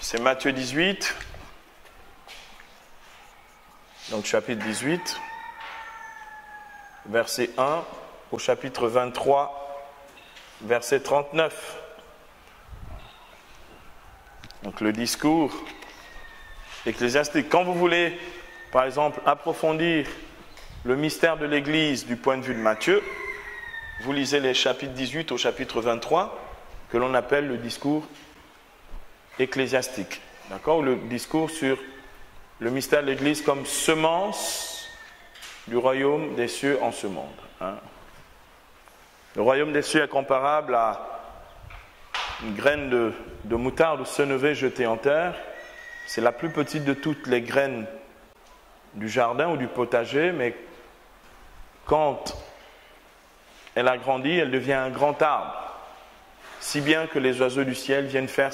Speaker 1: C'est Matthieu 18, donc chapitre 18, verset 1 au chapitre 23, verset 39. Donc le discours ecclésiastique. Quand vous voulez, par exemple, approfondir le mystère de l'Église du point de vue de Matthieu, vous lisez les chapitres 18 au chapitre 23, que l'on appelle le discours ecclésiastique. D'accord ? Le discours sur le mystère de l'Église comme semence du royaume des cieux en ce monde. Le royaume des cieux est comparable à une graine de moutarde ou senevé jetée en terre. C'est la plus petite de toutes les graines du jardin ou du potager, mais quand elle a grandi, elle devient un grand arbre, si bien que les oiseaux du ciel viennent faire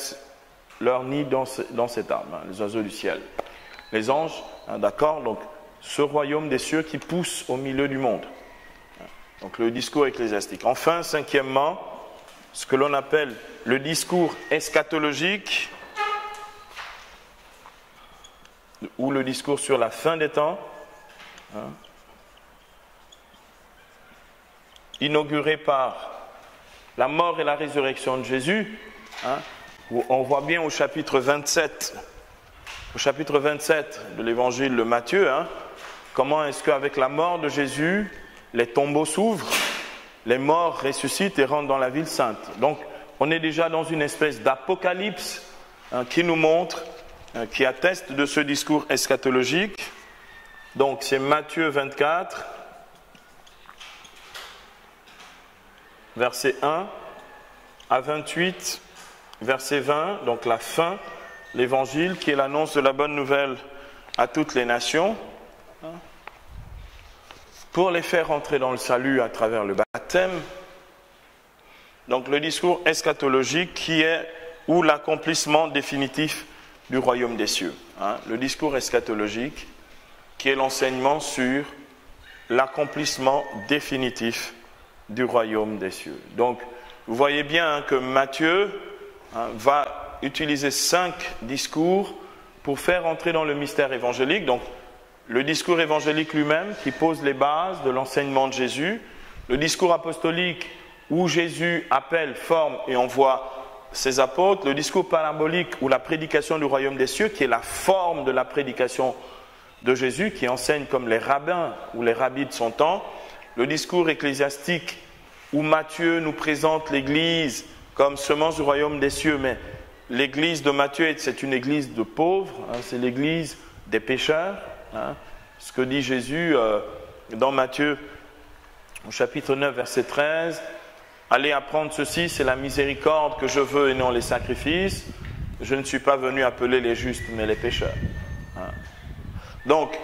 Speaker 1: leur nid dans cet arbre, les oiseaux du ciel. Les anges, d'accord, donc ce royaume des cieux qui pousse au milieu du monde. Donc le discours ecclésiastique. Enfin, cinquièmement, ce que l'on appelle le discours eschatologique, ou le discours sur la fin des temps, inauguré par la mort et la résurrection de Jésus, où on voit bien au chapitre 27 de l'évangile de Matthieu, comment est-ce qu'avec la mort de Jésus, les tombeaux s'ouvrent, les morts ressuscitent et rentrent dans la ville sainte. Donc, on est déjà dans une espèce d'apocalypse qui nous montre, qui atteste de ce discours eschatologique. Donc, c'est Matthieu 24, verset 1 à 28, verset 20, donc la fin, l'évangile qui est l'annonce de la bonne nouvelle à toutes les nations, pour les faire entrer dans le salut à travers le baptême. Donc le discours eschatologique qui est ou l'accomplissement définitif du royaume des cieux. Le discours eschatologique qui est l'enseignement sur l'accomplissement définitif du royaume des cieux. Donc vous voyez bien que Matthieu va utiliser 5 discours pour faire entrer dans le mystère évangélique. Donc le discours évangélique lui-même qui pose les bases de l'enseignement de Jésus, le discours apostolique où Jésus appelle, forme et envoie ses apôtres, le discours parabolique ou la prédication du royaume des cieux qui est la forme de la prédication de Jésus qui enseigne comme les rabbins ou les rabbis de son temps, le discours ecclésiastique où Matthieu nous présente l'Église comme semence du royaume des cieux, mais l'Église de Matthieu, c'est une Église de pauvres, c'est l'Église des pécheurs. Ce que dit Jésus dans Matthieu au chapitre 9, verset 13, « Allez apprendre ceci, c'est la miséricorde que je veux et non les sacrifices. Je ne suis pas venu appeler les justes, mais les pécheurs. » Donc,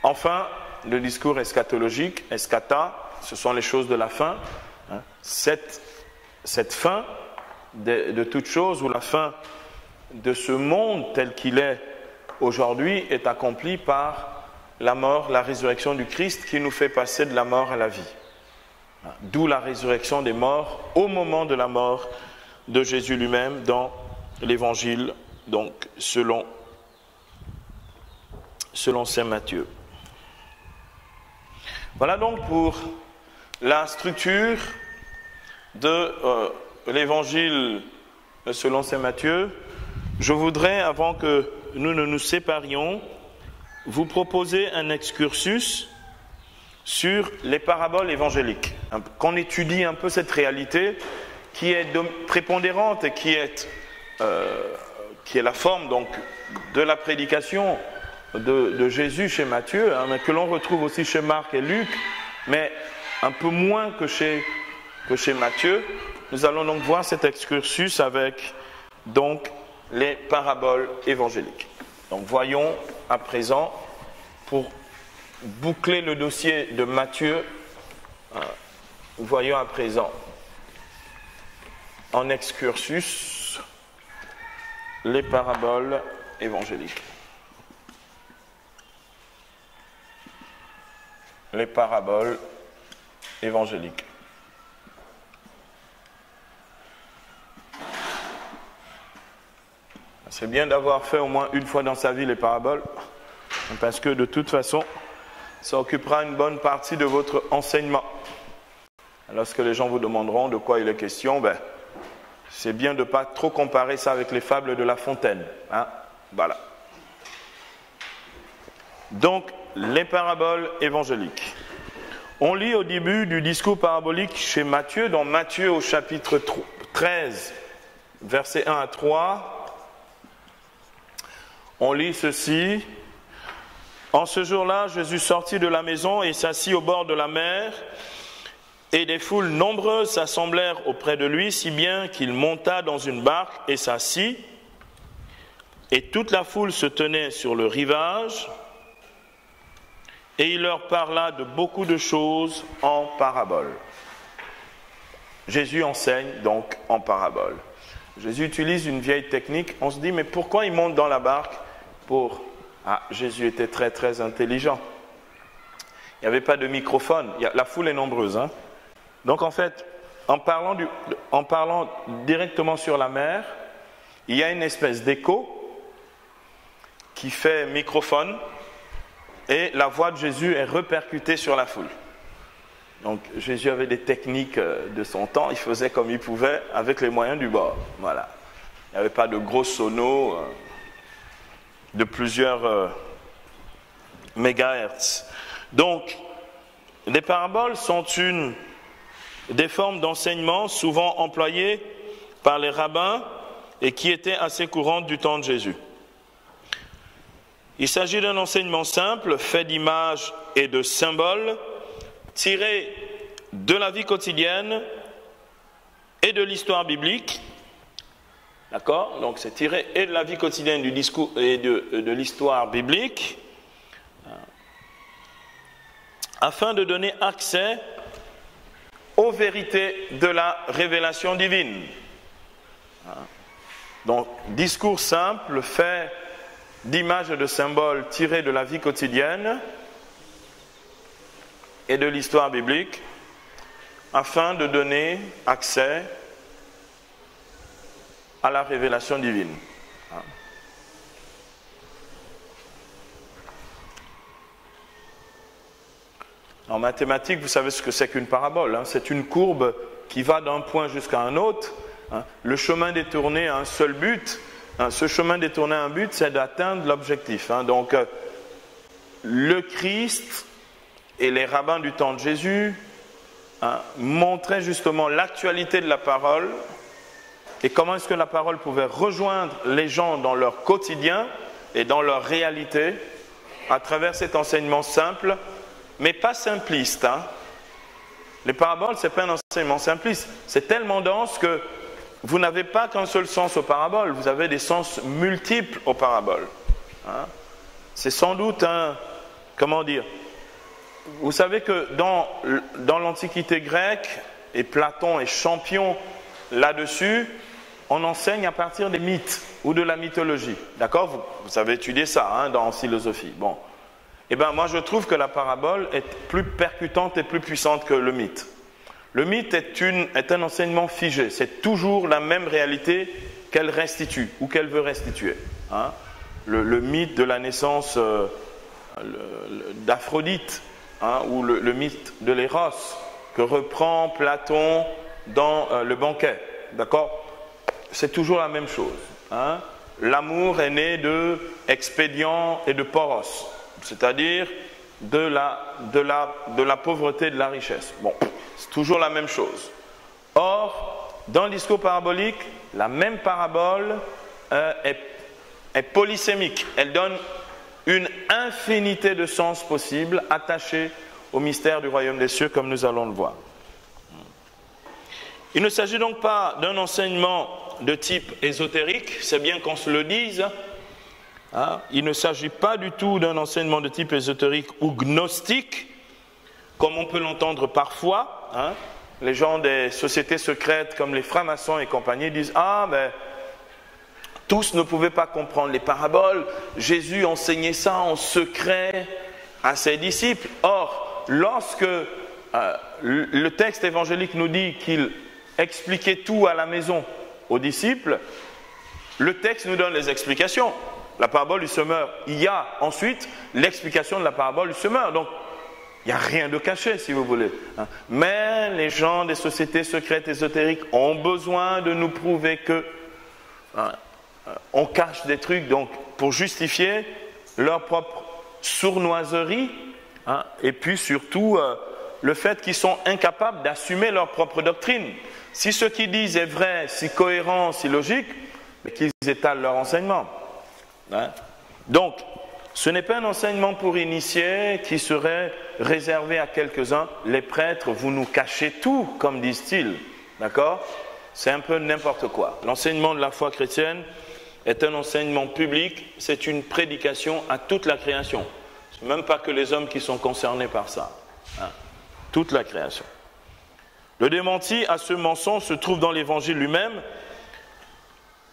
Speaker 1: enfin, le discours eschatologique, eschata, ce sont les choses de la fin. Cette fin de toute chose, ou la fin de ce monde tel qu'il est aujourd'hui, est accomplie par la mort, la résurrection du Christ qui nous fait passer de la mort à la vie. D'où la résurrection des morts au moment de la mort de Jésus lui-même dans l'Évangile, donc selon saint Matthieu. Voilà donc pour la structure de l'Évangile selon saint Matthieu. Je voudrais, avant que nous ne nous séparions, vous proposer un excursus sur les paraboles évangéliques, qu'on étudie un peu cette réalité qui est prépondérante et qui est la forme donc de la prédication de Jésus chez Matthieu, mais que l'on retrouve aussi chez Marc et Luc, mais un peu moins que chez Matthieu. Nous allons donc voir cet excursus avec donc les paraboles évangéliques. Donc voyons à présent, pour boucler le dossier de Matthieu, voyons à présent en excursus les paraboles évangéliques. Les paraboles évangéliques. C'est bien d'avoir fait au moins une fois dans sa vie les paraboles, parce que de toute façon, ça occupera une bonne partie de votre enseignement. Lorsque les gens vous demanderont de quoi il est question, c'est bien de ne pas trop comparer ça avec les fables de La Fontaine. Voilà. Donc, les paraboles évangéliques. On lit au début du discours parabolique chez Matthieu, dans Matthieu au chapitre 13, versets 1 à 3, on lit ceci. En ce jour-là, Jésus sortit de la maison et s'assit au bord de la mer, et des foules nombreuses s'assemblèrent auprès de lui, si bien qu'il monta dans une barque et s'assit, et toute la foule se tenait sur le rivage, et il leur parla de beaucoup de choses en paraboles. Jésus enseigne donc en paraboles. Jésus utilise une vieille technique. On se dit, mais pourquoi il monte dans la barque Jésus était très très intelligent. Il n'y avait pas de microphone. La foule est nombreuse. Donc en fait, en parlant directement sur la mer, il y a une espèce d'écho qui fait microphone et la voix de Jésus est répercutée sur la foule. Donc Jésus avait des techniques de son temps, il faisait comme il pouvait avec les moyens du bord. Voilà. Il n'y avait pas de gros sonos de plusieurs mégahertz. Donc, les paraboles sont des formes d'enseignement souvent employées par les rabbins et qui étaient assez courantes du temps de Jésus. Il s'agit d'un enseignement simple, fait d'images et de symboles, tiré de la vie quotidienne et de l'histoire biblique. D'accord ? Donc c'est tiré et de la vie quotidienne du discours et de l'histoire biblique, afin de donner accès aux vérités de la révélation divine. Donc, discours simple, fait d'images et de symboles tirés de la vie quotidienne et de l'histoire biblique, afin de donner accès à la révélation divine. En mathématiques, vous savez ce que c'est qu'une parabole, hein. C'est une courbe qui va d'un point jusqu'à un autre. Hein. Le chemin détourné a un seul but. Hein. Ce chemin détourné a un but, c'est d'atteindre l'objectif. Hein. Donc, le Christ et les rabbins du temps de Jésus montraient justement l'actualité de la parole et comment est-ce que la parole pouvait rejoindre les gens dans leur quotidien et dans leur réalité à travers cet enseignement simple, mais pas simpliste. Hein. Les paraboles, ce n'est pas un enseignement simpliste. C'est tellement dense que vous n'avez pas qu'un seul sens aux paraboles, vous avez des sens multiples aux paraboles. Hein. C'est sans doute un... Comment dire ? Vous savez que dans l'Antiquité grecque, et Platon est champion là-dessus, on enseigne à partir des mythes ou de la mythologie. D'accord ? Vous avez étudié ça hein, dans philosophie. Bon. Eh bien, moi, je trouve que la parabole est plus percutante et plus puissante que le mythe. Le mythe est un enseignement figé. C'est toujours la même réalité qu'elle restitue ou qu'elle veut restituer. Hein. Le mythe de la naissance d'Aphrodite, hein, ou le mythe de l'Éros que reprend Platon dans le banquet. D'accord ? C'est toujours la même chose. Hein. L'amour est né de expédient et de poros, c'est-à-dire de la pauvreté et de la richesse. Bon, c'est toujours la même chose. Or, dans le discours parabolique, la même parabole est polysémique. Elle donne une infinité de sens possibles attachés au mystère du royaume des cieux, comme nous allons le voir. Il ne s'agit donc pas d'un enseignement de type ésotérique, c'est bien qu'on se le dise. Hein. Il ne s'agit pas du tout d'un enseignement de type ésotérique ou gnostique, comme on peut l'entendre parfois. Hein. Les gens des sociétés secrètes comme les francs-maçons et compagnie disent « Ah, mais tous ne pouvaient pas comprendre les paraboles. Jésus enseignait ça en secret à ses disciples. » Or, lorsque le texte évangélique nous dit qu'il expliquait tout à la maison aux disciples, le texte nous donne les explications. La parabole du semeur, il y a ensuite l'explication de la parabole du semeur. Donc, il n'y a rien de caché, si vous voulez. Mais les gens des sociétés secrètes ésotériques ont besoin de nous prouver que on cache des trucs, donc pour justifier leur propre sournoiserie, hein, et puis surtout le fait qu'ils sont incapables d'assumer leur propre doctrine. Si ce qu'ils disent est vrai, si cohérent, si logique, qu'ils étalent leur enseignement. Hein. Donc, ce n'est pas un enseignement pour initiés qui serait réservé à quelques-uns. Les prêtres, vous nous cachez tout, comme disent-ils. D'accord ? C'est un peu n'importe quoi. L'enseignement de la foi chrétienne est un enseignement public, c'est une prédication à toute la création. Ce n'est même pas que les hommes qui sont concernés par ça. Hein. Toute la création. Le démenti à ce mensonge se trouve dans l'évangile lui-même.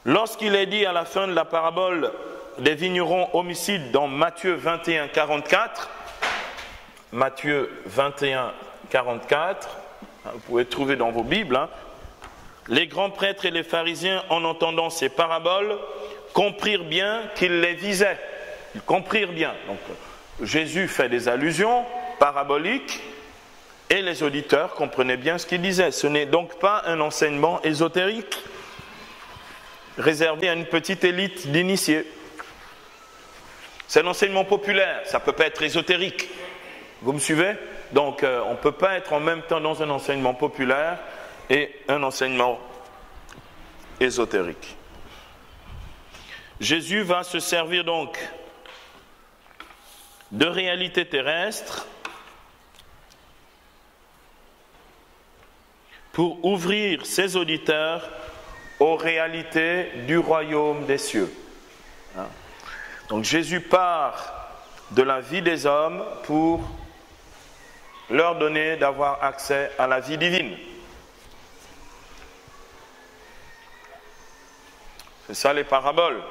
Speaker 1: Lorsqu'il est dit à la fin de la parabole des vignerons homicides dans Matthieu 21, 44, Matthieu 21, 44, vous pouvez trouver dans vos Bibles, hein, les grands prêtres et les pharisiens, en entendant ces paraboles, comprirent bien qu'il les visait. Ils comprirent bien. Donc, Jésus fait des allusions paraboliques et les auditeurs comprenaient bien ce qu'il disait. Ce n'est donc pas un enseignement ésotérique réservé à une petite élite d'initiés. C'est un enseignement populaire, ça ne peut pas être ésotérique. Vous me suivez ? Donc, on ne peut pas être en même temps dans un enseignement populaire et un enseignement ésotérique. Jésus va se servir donc de réalités terrestres pour ouvrir ses auditeurs aux réalités du royaume des cieux. Donc Jésus part de la vie des hommes pour leur donner d'avoir accès à la vie divine. C'est ça les paraboles.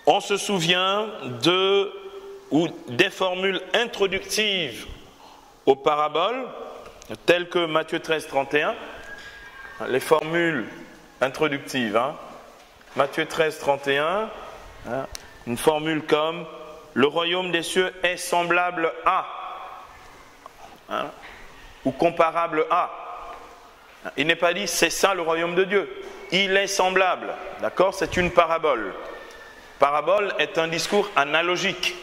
Speaker 1: On se souvient des formules introductives aux paraboles, telles que Matthieu 13, 31, les formules introductives. Matthieu 13, 31, une formule comme le royaume des cieux est semblable à, ou comparable à. Il n'est pas dit c'est ça le royaume de Dieu. Il est semblable, d'accord? C'est une parabole. Parabole est un discours analogique.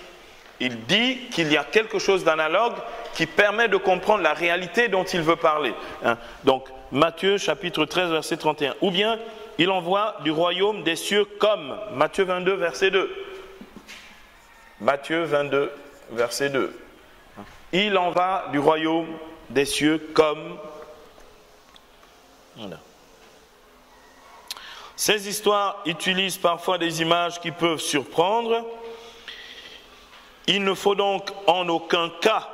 Speaker 1: Il dit qu'il y a quelque chose d'analogue qui permet de comprendre la réalité dont il veut parler. Donc, Matthieu chapitre 13, verset 31. Ou bien, il envoie du royaume des cieux comme, Matthieu 22, verset 2. Matthieu 22, verset 2. Il en va du royaume des cieux comme. Voilà. Ces histoires utilisent parfois des images qui peuvent surprendre. Il ne faut donc en aucun cas,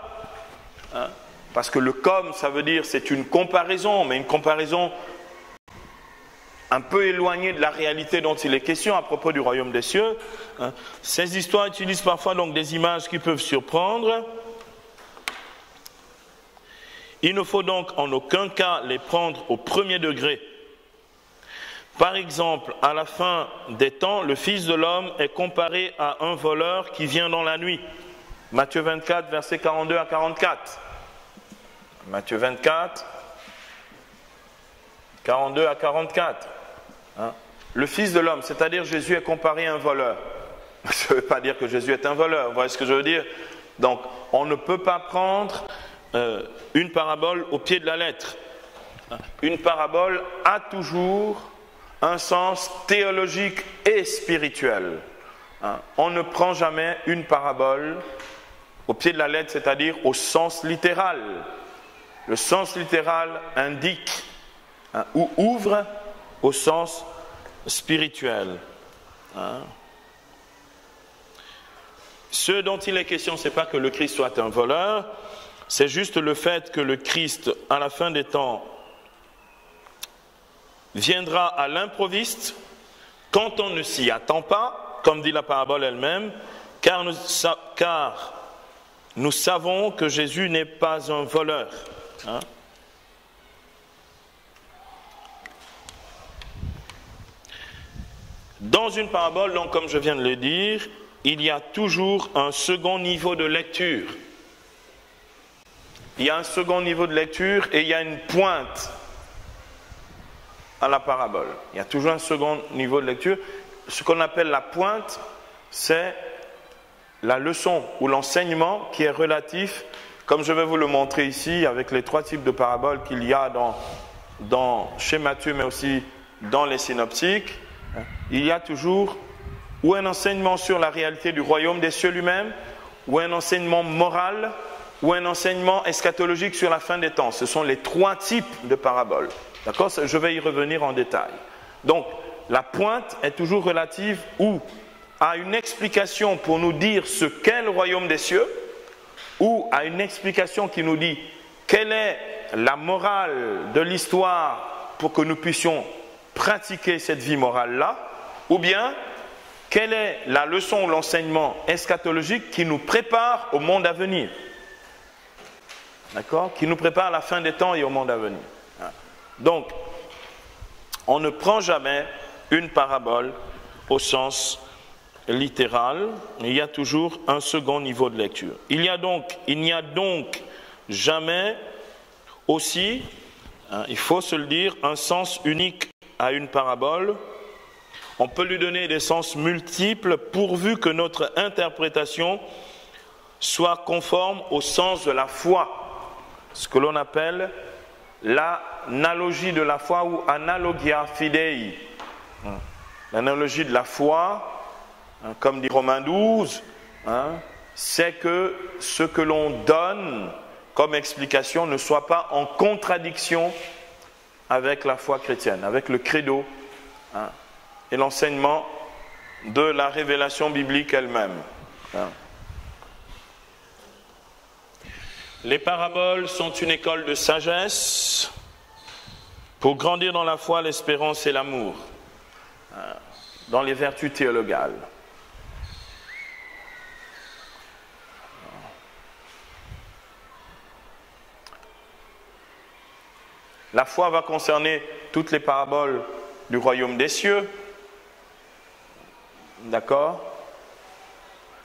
Speaker 1: parce que le comme, ça veut dire c'est une comparaison, mais une comparaison un peu éloignée de la réalité dont il est question à propos du royaume des cieux. Ces histoires utilisent parfois donc des images qui peuvent surprendre. Il ne faut donc en aucun cas les prendre au premier degré. Par exemple, à la fin des temps, le Fils de l'homme est comparé à un voleur qui vient dans la nuit. Matthieu 24, versets 42 à 44. Matthieu 24, 42 à 44. Le Fils de l'homme, c'est-à-dire Jésus est comparé à un voleur. Ça ne veut pas dire que Jésus est un voleur, vous voyez ce que je veux dire? Donc, on ne peut pas prendre une parabole au pied de la lettre. Une parabole a toujours un sens théologique et spirituel. On ne prend jamais une parabole au pied de la lettre, c'est-à-dire au sens littéral. Le sens littéral indique ou ouvre au sens spirituel. Ce dont il est question, ce n'est pas que le Christ soit un voleur, c'est juste le fait que le Christ, à la fin des temps, viendra à l'improviste quand on ne s'y attend pas, comme dit la parabole elle-même, car nous savons que Jésus n'est pas un voleur. Dans une parabole, donc, comme je viens de le dire, il y a toujours un second niveau de lecture. Il y a un second niveau de lecture et il y a une pointe à la parabole. Il y a toujours un second niveau de lecture. Ce qu'on appelle la pointe, c'est la leçon ou l'enseignement qui est relatif, comme je vais vous le montrer ici, avec les trois types de paraboles qu'il y a chez Matthieu, mais aussi dans les synoptiques. Il y a toujours ou un enseignement sur la réalité du royaume des cieux lui-même, ou un enseignement moral, ou un enseignement eschatologique sur la fin des temps. Ce sont les trois types de paraboles. D'accord? Je vais y revenir en détail. Donc, la pointe est toujours relative ou à une explication pour nous dire ce qu'est le royaume des cieux, ou à une explication qui nous dit quelle est la morale de l'histoire pour que nous puissions pratiquer cette vie morale-là, ou bien quelle est la leçon ou l'enseignement eschatologique qui nous prépare au monde à venir. D'accord? Qui nous prépare à la fin des temps et au monde à venir. Donc, on ne prend jamais une parabole au sens littéral. Il y a toujours un second niveau de lecture. Il n'y a donc jamais aussi, il faut se le dire, un sens unique à une parabole. On peut lui donner des sens multiples pourvu que notre interprétation soit conforme au sens de la foi. Ce que l'on appelle l'analogie de la foi ou analogia fidei. L'analogie de la foi, comme dit Romains 12, c'est que ce que l'on donne comme explication ne soit pas en contradiction avec la foi chrétienne, avec le credo et l'enseignement de la révélation biblique elle-même. Les paraboles sont une école de sagesse pour grandir dans la foi, l'espérance et l'amour, dans les vertus théologales. La foi va concerner toutes les paraboles du royaume des cieux, d'accord?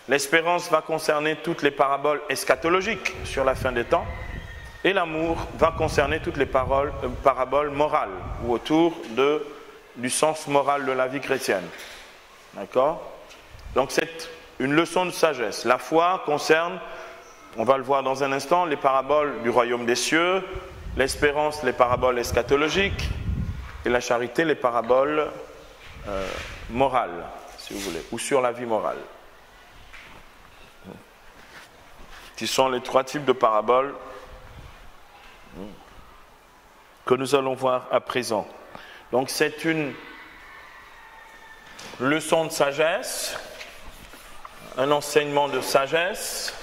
Speaker 1: L'espérance va concerner toutes les paraboles eschatologiques sur la fin des temps. Et l'amour va concerner toutes les paraboles morales ou autour du sens moral de la vie chrétienne. D'accord? Donc c'est une leçon de sagesse. La foi concerne, on va le voir dans un instant, les paraboles du royaume des cieux, l'espérance, les paraboles eschatologiques, et la charité, les paraboles morales, si vous voulez, ou sur la vie morale. Qui sont les trois types de paraboles que nous allons voir à présent. Donc c'est une leçon de sagesse, un enseignement de sagesse.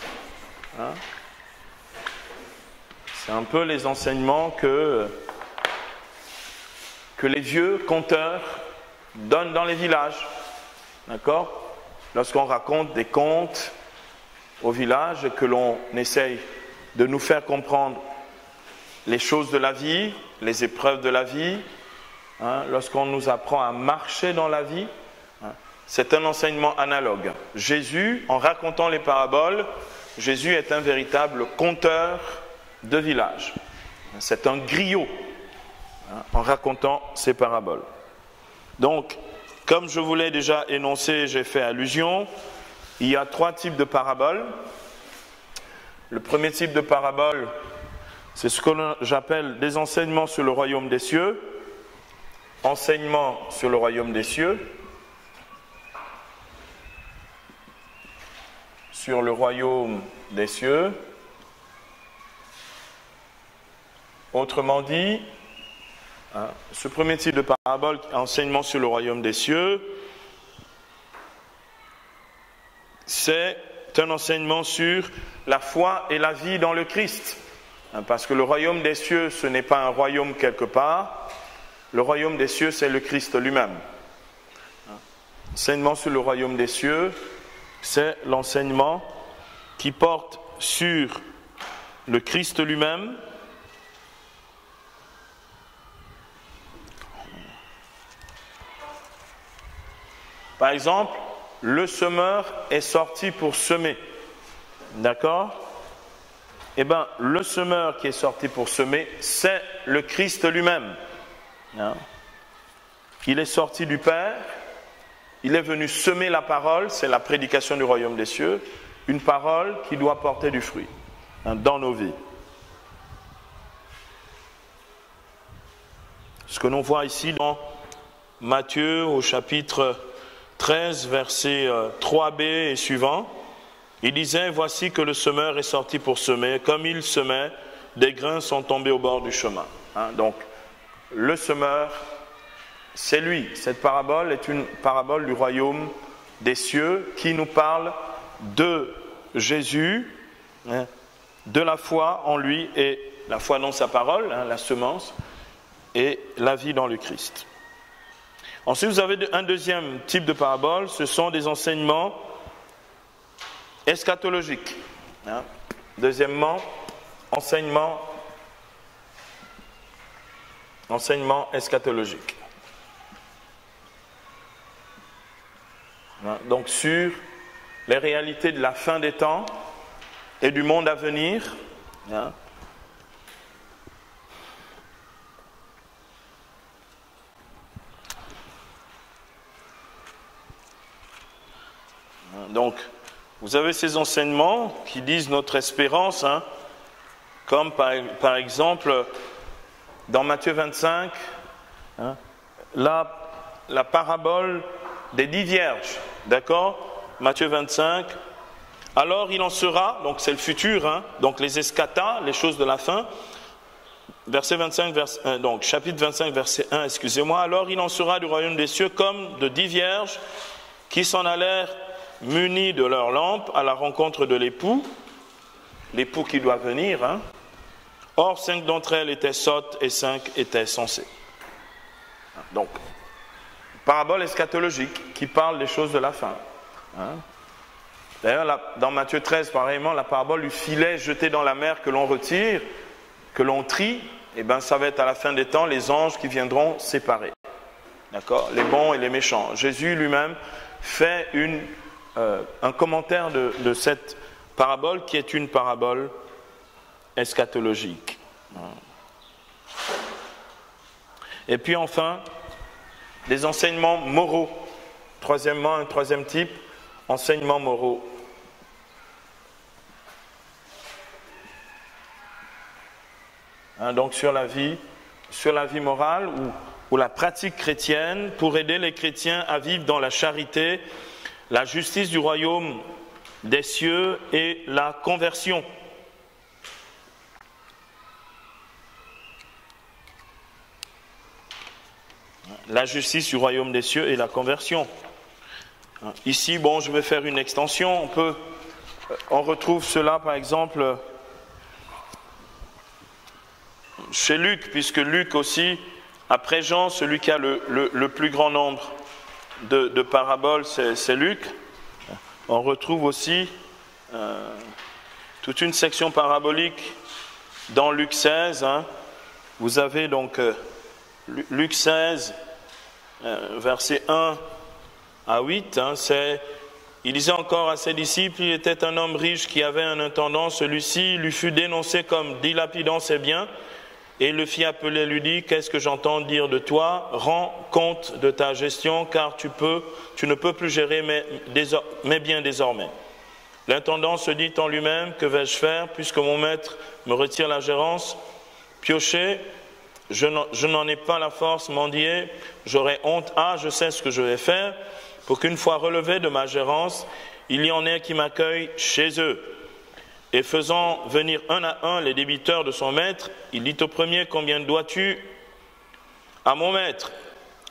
Speaker 1: C'est un peu les enseignements que les vieux conteurs donnent dans les villages. D'accord? Lorsqu'on raconte des contes au village et que l'on essaye de nous faire comprendre les choses de la vie, les épreuves de la vie, lorsqu'on nous apprend à marcher dans la vie, c'est un enseignement analogue. Jésus, en racontant les paraboles, Jésus est un véritable conteur de village. C'est un griot en racontant ces paraboles. Donc, comme je vous l'ai déjà énoncé, j'ai fait allusion, il y a trois types de paraboles. Le premier type de parabole, c'est ce que j'appelle des enseignements sur le royaume des cieux. Enseignements sur le royaume des cieux. Sur le royaume des cieux. Autrement dit, ce premier type de parabole, enseignement sur le royaume des cieux, c'est un enseignement sur la foi et la vie dans le Christ. Parce que le royaume des cieux, ce n'est pas un royaume quelque part. Le royaume des cieux, c'est le Christ lui-même. L'enseignement sur le royaume des cieux, c'est l'enseignement qui porte sur le Christ lui-même. Par exemple, le semeur est sorti pour semer. D'accord? Eh bien, le semeur qui est sorti pour semer, c'est le Christ lui-même. Il est sorti du Père, il est venu semer la parole, c'est la prédication du royaume des cieux, une parole qui doit porter du fruit dans nos vies. Ce que l'on voit ici dans Matthieu au chapitre 13, versets 3b et suivants, il disait « Voici que le semeur est sorti pour semer. Comme il semait, des grains sont tombés au bord du chemin. » Donc, le semeur, c'est lui. Cette parabole est une parabole du royaume des cieux qui nous parle de Jésus, de la foi en lui et la foi dans sa parole, la semence, et la vie dans le Christ. Ensuite, vous avez un deuxième type de parabole, ce sont des enseignements eschatologiques. Deuxièmement, enseignement eschatologique. Donc sur les réalités de la fin des temps et du monde à venir. Donc, vous avez ces enseignements qui disent notre espérance, comme par exemple dans Matthieu 25, la parabole des 10 vierges, d'accord? Matthieu 25, alors il en sera, donc c'est le futur, donc les eschatas, les choses de la fin, verset 25, donc chapitre 25, verset 1, excusez-moi, alors il en sera du royaume des cieux comme de 10 vierges qui s'en allèrent munis de leurs lampes à la rencontre de l'époux qui doit venir. Or, 5 d'entre elles étaient sottes et 5 étaient sensées. Donc, parabole eschatologique qui parle des choses de la fin. D'ailleurs, dans Matthieu 13, pareillement, la parabole du filet jeté dans la mer que l'on retire, que l'on trie, et bien ça va être à la fin des temps les anges qui viendront séparer. D'accord? Les bons et les méchants. Jésus lui-même fait une un commentaire de cette parabole qui est une parabole eschatologique. Et puis enfin, des enseignements moraux. Troisièmement, un troisième type, enseignements moraux. Donc sur la vie morale ou la pratique chrétienne pour aider les chrétiens à vivre dans la charité, la justice du royaume des cieux et la conversion. La justice du royaume des cieux et la conversion. Ici, je vais faire une extension. On retrouve cela, par exemple, chez Luc, puisque Luc aussi, après Jean, celui qui a le plus grand nombre de paraboles, c'est Luc. On retrouve aussi toute une section parabolique dans Luc 16. Vous avez donc Luc 16, versets 1 à 8, il disait encore à ses disciples, il était un homme riche qui avait un intendant, celui-ci lui fut dénoncé comme dilapidant ses biens, et il le fit appeler, lui dit, qu'est-ce que j'entends dire de toi? Rends compte de ta gestion, car tu ne peux plus gérer mes biens désormais. L'intendant se dit en lui-même, que vais-je faire, puisque mon maître me retire la gérance? Piocher, je n'en ai pas la force, mendier, j'aurai honte. Je sais ce que je vais faire, pour qu'une fois relevé de ma gérance, il y en ait qui m'accueillent chez eux. Et faisant venir un à un les débiteurs de son maître, il dit au premier, combien dois-tu à mon maître?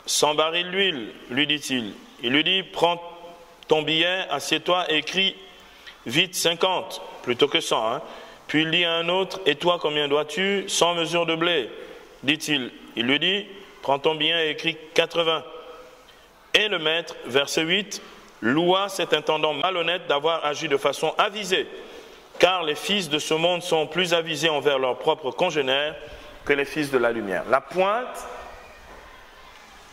Speaker 1: 100 barils d'huile, lui dit-il. Il lui dit, prends ton billet, assieds-toi et écris vite 50, plutôt que 100. Puis il dit à un autre, et toi combien dois-tu? 100 mesures de blé, dit-il. Il lui dit, prends ton billet et écris 80. Et le maître, verset 8, loua cet intendant malhonnête d'avoir agi de façon avisée, car les fils de ce monde sont plus avisés envers leurs propres congénères que les fils de la lumière. La pointe,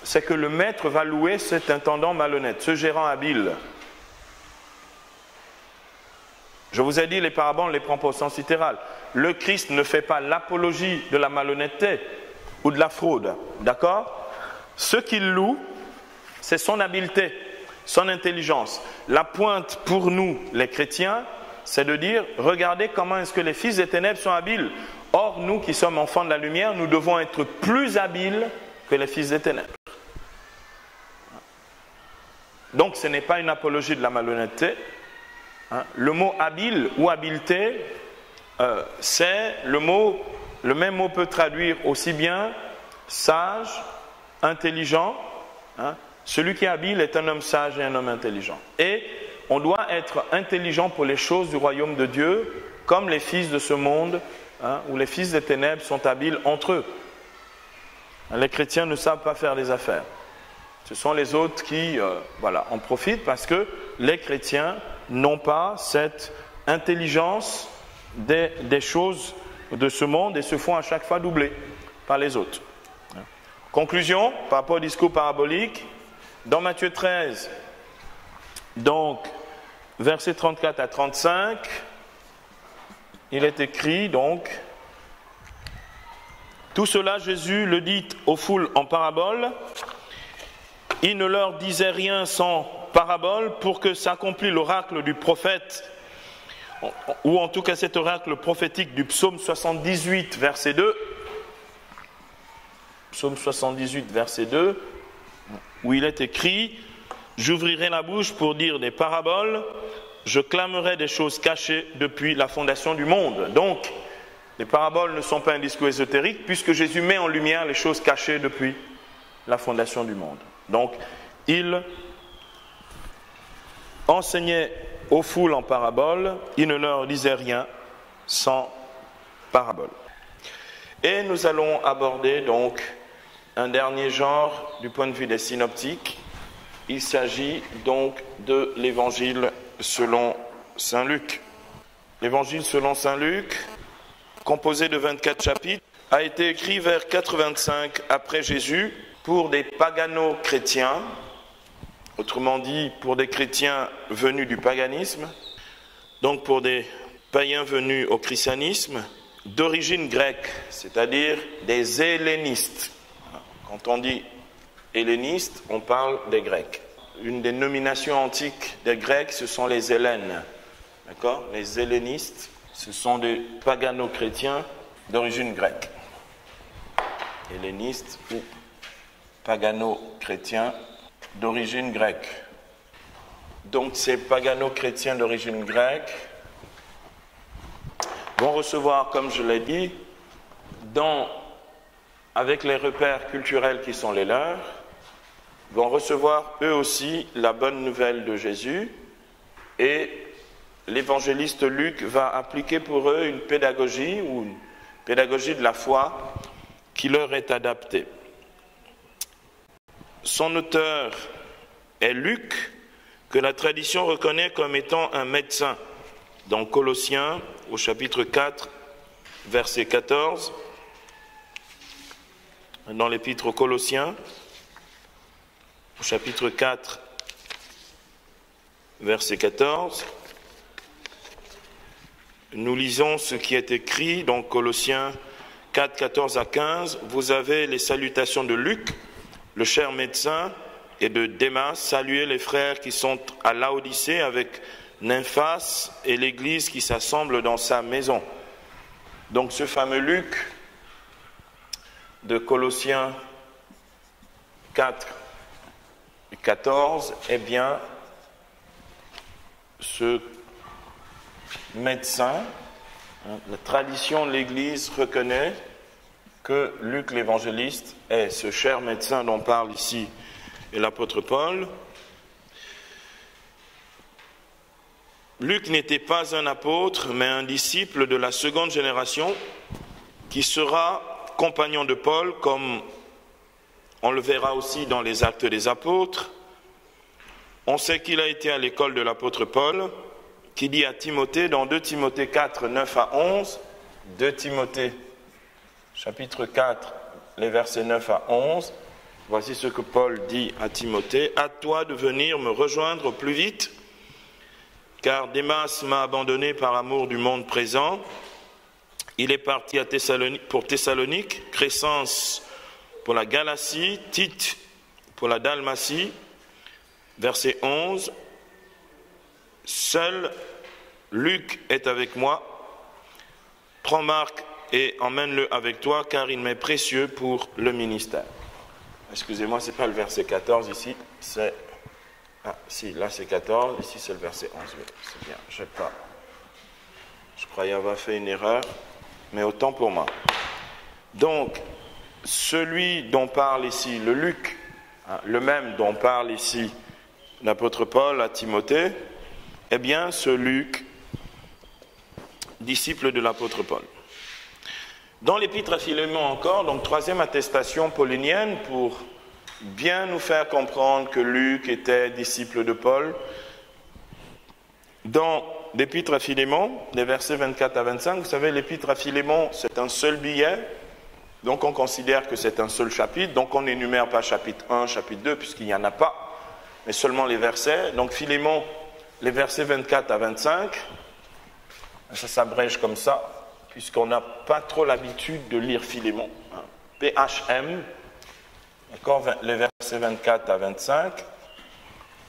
Speaker 1: c'est que le maître va louer cet intendant malhonnête, ce gérant habile. Je vous ai dit, les paraboles, on ne les prend pas au sens littéral. Le Christ ne fait pas l'apologie de la malhonnêteté ou de la fraude, d'accord? Ce qu'il loue, c'est son habileté, son intelligence. La pointe pour nous, les chrétiens, c'est de dire, regardez comment est-ce que les fils des ténèbres sont habiles. Or, nous qui sommes enfants de la lumière, nous devons être plus habiles que les fils des ténèbres. Donc, ce n'est pas une apologie de la malhonnêteté. Le mot habile ou habileté, c'est le même mot peut traduire aussi bien sage, intelligent. Celui qui est habile est un homme sage et un homme intelligent. Et on doit être intelligent pour les choses du royaume de Dieu, comme les fils de ce monde, ou les fils des ténèbres sont habiles entre eux. Les chrétiens ne savent pas faire des affaires. Ce sont les autres qui en profitent parce que les chrétiens n'ont pas cette intelligence des choses de ce monde et se font à chaque fois doubler par les autres. Conclusion, par rapport au discours parabolique, dans Matthieu 13, donc, versets 34 à 35, il est écrit donc, tout cela Jésus le dit aux foules en parabole, il ne leur disait rien sans parabole pour que s'accomplisse l'oracle du prophète, ou en tout cas cet oracle prophétique du psaume 78, verset 2, psaume 78, verset 2, où il est écrit, j'ouvrirai la bouche pour dire des paraboles, je clamerai des choses cachées depuis la fondation du monde. Donc, les paraboles ne sont pas un discours ésotérique, puisque Jésus met en lumière les choses cachées depuis la fondation du monde. Donc, il enseignait aux foules en paraboles, il ne leur disait rien sans parabole. Et nous allons aborder donc un dernier genre du point de vue des synoptiques. Il s'agit donc de l'évangile selon saint Luc. L'évangile selon saint Luc, composé de 24 chapitres, a été écrit vers 85 après Jésus pour des pagano-chrétiens autrement dit pour des chrétiens venus du paganisme, donc pour des païens venus au christianisme, d'origine grecque, c'est-à-dire des hellénistes. Quand on dit hellénistes, on parle des Grecs. Une des nominations antiques des Grecs, ce sont les Hellènes. D'accord ? Les hellénistes, ce sont des pagano-chrétiens d'origine grecque. Hellénistes ou pagano-chrétiens d'origine grecque. Donc ces pagano-chrétiens d'origine grecque vont recevoir, comme je l'ai dit, avec les repères culturels qui sont les leurs, vont recevoir eux aussi la bonne nouvelle de Jésus, et l'évangéliste Luc va appliquer pour eux une pédagogie de la foi qui leur est adaptée. Son auteur est Luc, que la tradition reconnaît comme étant un médecin. Dans Colossiens, au chapitre 4, verset 14, dans l'épître aux Colossiens, au chapitre 4, verset 14, nous lisons ce qui est écrit dans Colossiens 4, 14 à 15. Vous avez les salutations de Luc, le cher médecin, et de Démas. Saluez les frères qui sont à Laodicée avec Nymphas et l'église qui s'assemble dans sa maison. Donc ce fameux Luc de Colossiens 4 et 14, eh bien, ce médecin, la tradition de l'Église reconnaît que Luc l'évangéliste est ce cher médecin dont parle ici l'apôtre Paul. Luc n'était pas un apôtre, mais un disciple de la seconde génération qui sera compagnon de Paul, comme on le verra aussi dans les Actes des Apôtres. On sait qu'il a été à l'école de l'apôtre Paul, qui dit à Timothée, dans 2 Timothée 4, 9 à 11, 2 Timothée, chapitre 4, les versets 9 à 11, voici ce que Paul dit à Timothée: « À toi de venir me rejoindre au plus vite, car Démas m'a abandonné par amour du monde présent. Il est parti pour Thessalonique, Crescence pour la Galatie, Tite pour la Dalmatie. » Verset 11, « Seul Luc est avec moi. Prends Marc et emmène-le avec toi, car il m'est précieux pour le ministère. » Excusez-moi, ce n'est pas le verset 14 ici, c'est... Ah, si, là c'est 14, ici c'est le verset 11. Oui, c'est bien, je croyais avoir fait une erreur, mais autant pour moi. Donc, celui dont parle ici le Luc, le même dont parle ici l'apôtre Paul à Timothée, eh bien, ce Luc, disciple de l'apôtre Paul. Dans l'épître à Philémon encore, donc troisième attestation paulinienne pour bien nous faire comprendre que Luc était disciple de Paul. Dans l'épître à Philémon, les versets 24 à 25, vous savez, l'épître à Philémon, c'est un seul billet, donc on considère que c'est un seul chapitre, donc on n'énumère pas chapitre 1, chapitre 2, puisqu'il n'y en a pas, mais seulement les versets. Donc Philémon, les versets 24 à 25, ça s'abrège comme ça, puisqu'on n'a pas trop l'habitude de lire Philémon. PHM, d'accord, les versets 24 à 25,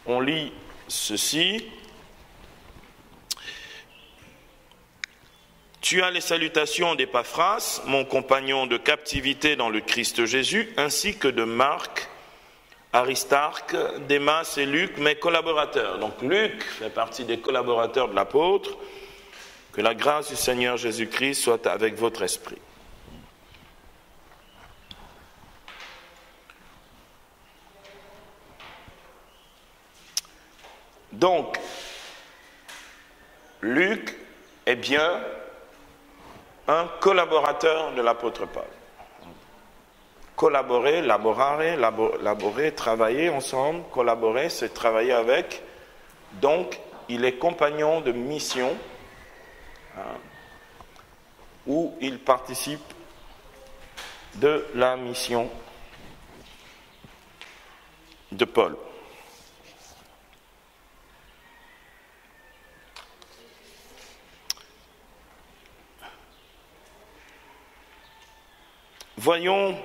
Speaker 1: on lit ceci. Tu as les salutations d'Épaphras, mon compagnon de captivité dans le Christ Jésus, ainsi que de Marc, Aristarque, Démas et Luc, mes collaborateurs. Donc Luc fait partie des collaborateurs de l'apôtre. Que la grâce du Seigneur Jésus-Christ soit avec votre esprit. Donc, Luc est bien un collaborateur de l'apôtre Paul. Collaborer, laborer, travailler ensemble, collaborer, c'est travailler avec. Donc, il est compagnon de mission, où il participe de la mission de Paul. Voyons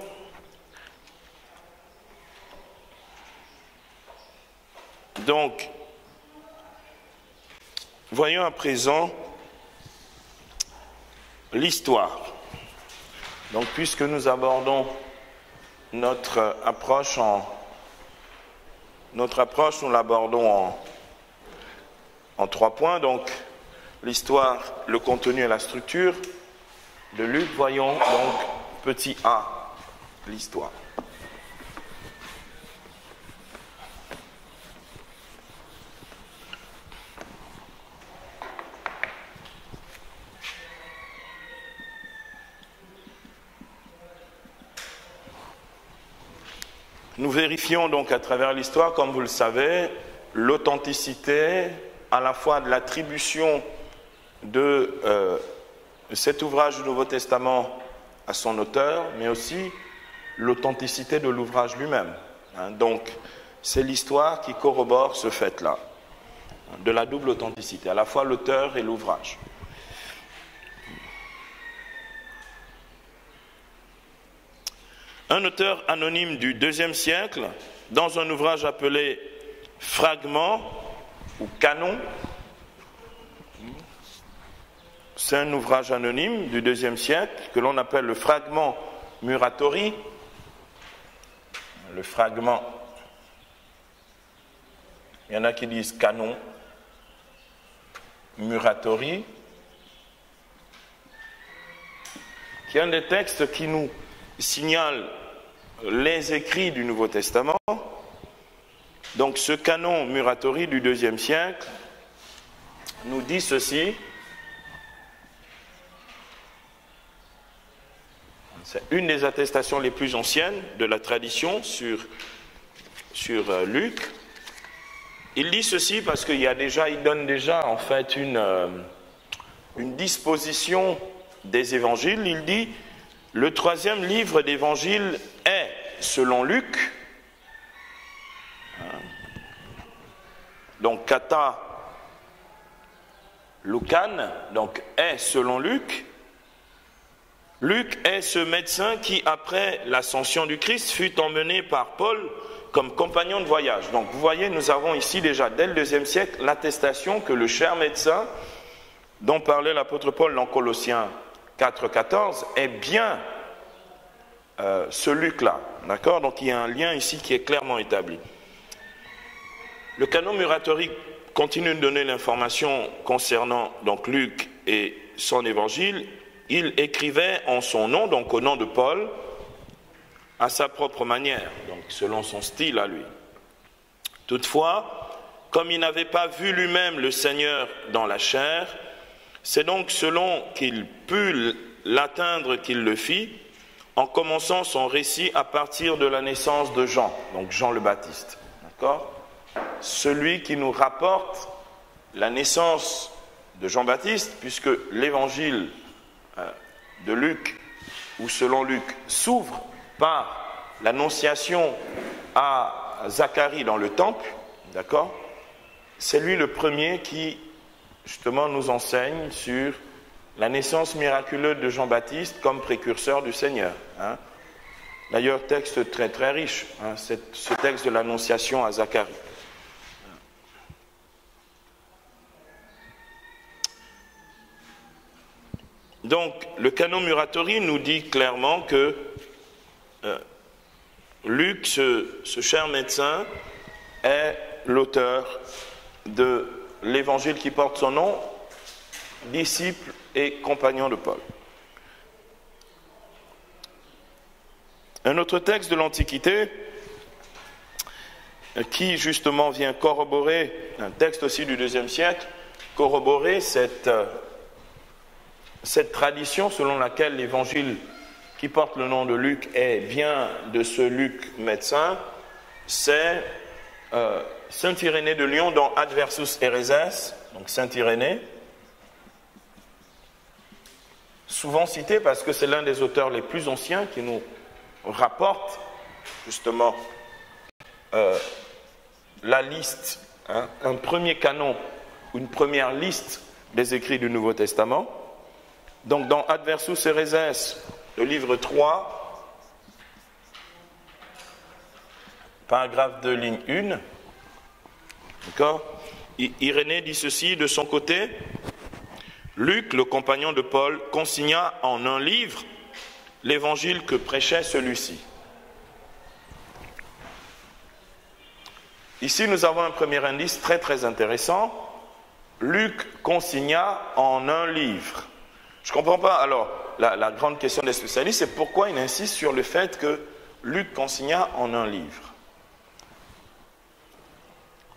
Speaker 1: à présent l'histoire. Donc, puisque nous abordons notre approche, nous l'abordons en 3 points. Donc, l'histoire, le contenu et la structure de Luc. Voyons donc petit a, l'histoire. Nous vérifions donc à travers l'histoire, comme vous le savez, l'authenticité à la fois de l'attribution de cet ouvrage du Nouveau Testament à son auteur, mais aussi l'authenticité de l'ouvrage lui-même. Donc, c'est l'histoire qui corrobore ce fait-là, de la double authenticité, à la fois l'auteur et l'ouvrage. Un auteur anonyme du IIe siècle, dans un ouvrage appelé Fragments ou Canon, c'est un ouvrage anonyme du IIe siècle que l'on appelle le Fragment Muratori. Le fragment, il y en a qui disent Canon Muratori, qui est un des textes qui nous signale les écrits du Nouveau Testament. Donc ce canon Muratori du IIe siècle nous dit ceci. C'est une des attestations les plus anciennes de la tradition sur Luc. Il dit ceci parce qu'il donne déjà en fait une disposition des évangiles. Il dit: le 3e livre d'évangile est, selon Luc, donc kata Lucan, donc est selon Luc. Luc est ce médecin qui, après l'ascension du Christ, fut emmené par Paul comme compagnon de voyage. Donc vous voyez, nous avons ici déjà, dès le IIe siècle, l'attestation que le cher médecin dont parlait l'apôtre Paul dans Colossiens 4,14 est bien ce Luc-là. D'accord ? Donc il y a un lien ici qui est clairement établi. Le canon Muratori continue de donner l'information concernant donc Luc et son évangile. Il écrivait en son nom, donc au nom de Paul, à sa propre manière, donc selon son style à lui. Toutefois, comme il n'avait pas vu lui-même le Seigneur dans la chair, c'est donc selon qu'il put l'atteindre qu'il le fit, en commençant son récit à partir de la naissance de Jean, donc Jean le Baptiste. D'accord ? Celui qui nous rapporte la naissance de Jean-Baptiste, puisque l'évangile de Luc, ou selon Luc, s'ouvre par l'annonciation à Zacharie dans le temple, d'accord ? C'est lui le premier qui, justement, nous enseigne sur la naissance miraculeuse de Jean-Baptiste comme précurseur du Seigneur. D'ailleurs, texte très très riche, ce texte de l'annonciation à Zacharie. Donc, le canon Muratori nous dit clairement que Luc, ce cher médecin, est l'auteur de l'évangile qui porte son nom, disciple et compagnon de Paul. Un autre texte de l'Antiquité qui justement vient corroborer, un texte aussi du IIe siècle, corroborer cette tradition selon laquelle l'évangile qui porte le nom de Luc est bien de ce Luc médecin, c'est Saint Irénée de Lyon dans Ad Versus Héréses, donc Saint Irénée, souvent cité parce que c'est l'un des auteurs les plus anciens qui nous rapporte justement la liste, un premier canon, une première liste des écrits du Nouveau Testament. Donc dans Ad Versus Héréses, le livre 3, paragraphe 2, ligne 1. D'accord? Irénée dit ceci de son côté. Luc, le compagnon de Paul, consigna en un livre l'évangile que prêchait celui-ci. Ici, nous avons un premier indice très très intéressant. Luc consigna en un livre. Je ne comprends pas. Alors, la grande question des spécialistes, c'est pourquoi il insiste sur le fait que Luc consigna en un livre.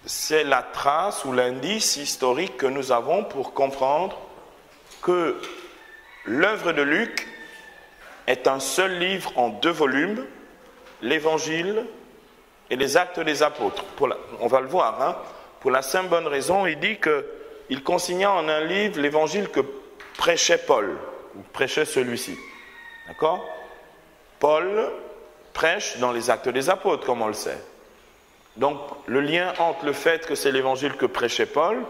Speaker 1: C'est la trace ou l'indice historique que nous avons pour comprendre que l'œuvre de Luc est un seul livre en 2 volumes, l'Évangile et les Actes des Apôtres. On va le voir, hein. Pour la simple bonne raison, il dit qu'il consigna en un livre l'Évangile que prêchait Paul, ou prêchait celui-ci. D'accord? Paul prêche dans les Actes des Apôtres, comme on le sait. Donc, le lien entre le fait que c'est l'évangile que prêchait Paul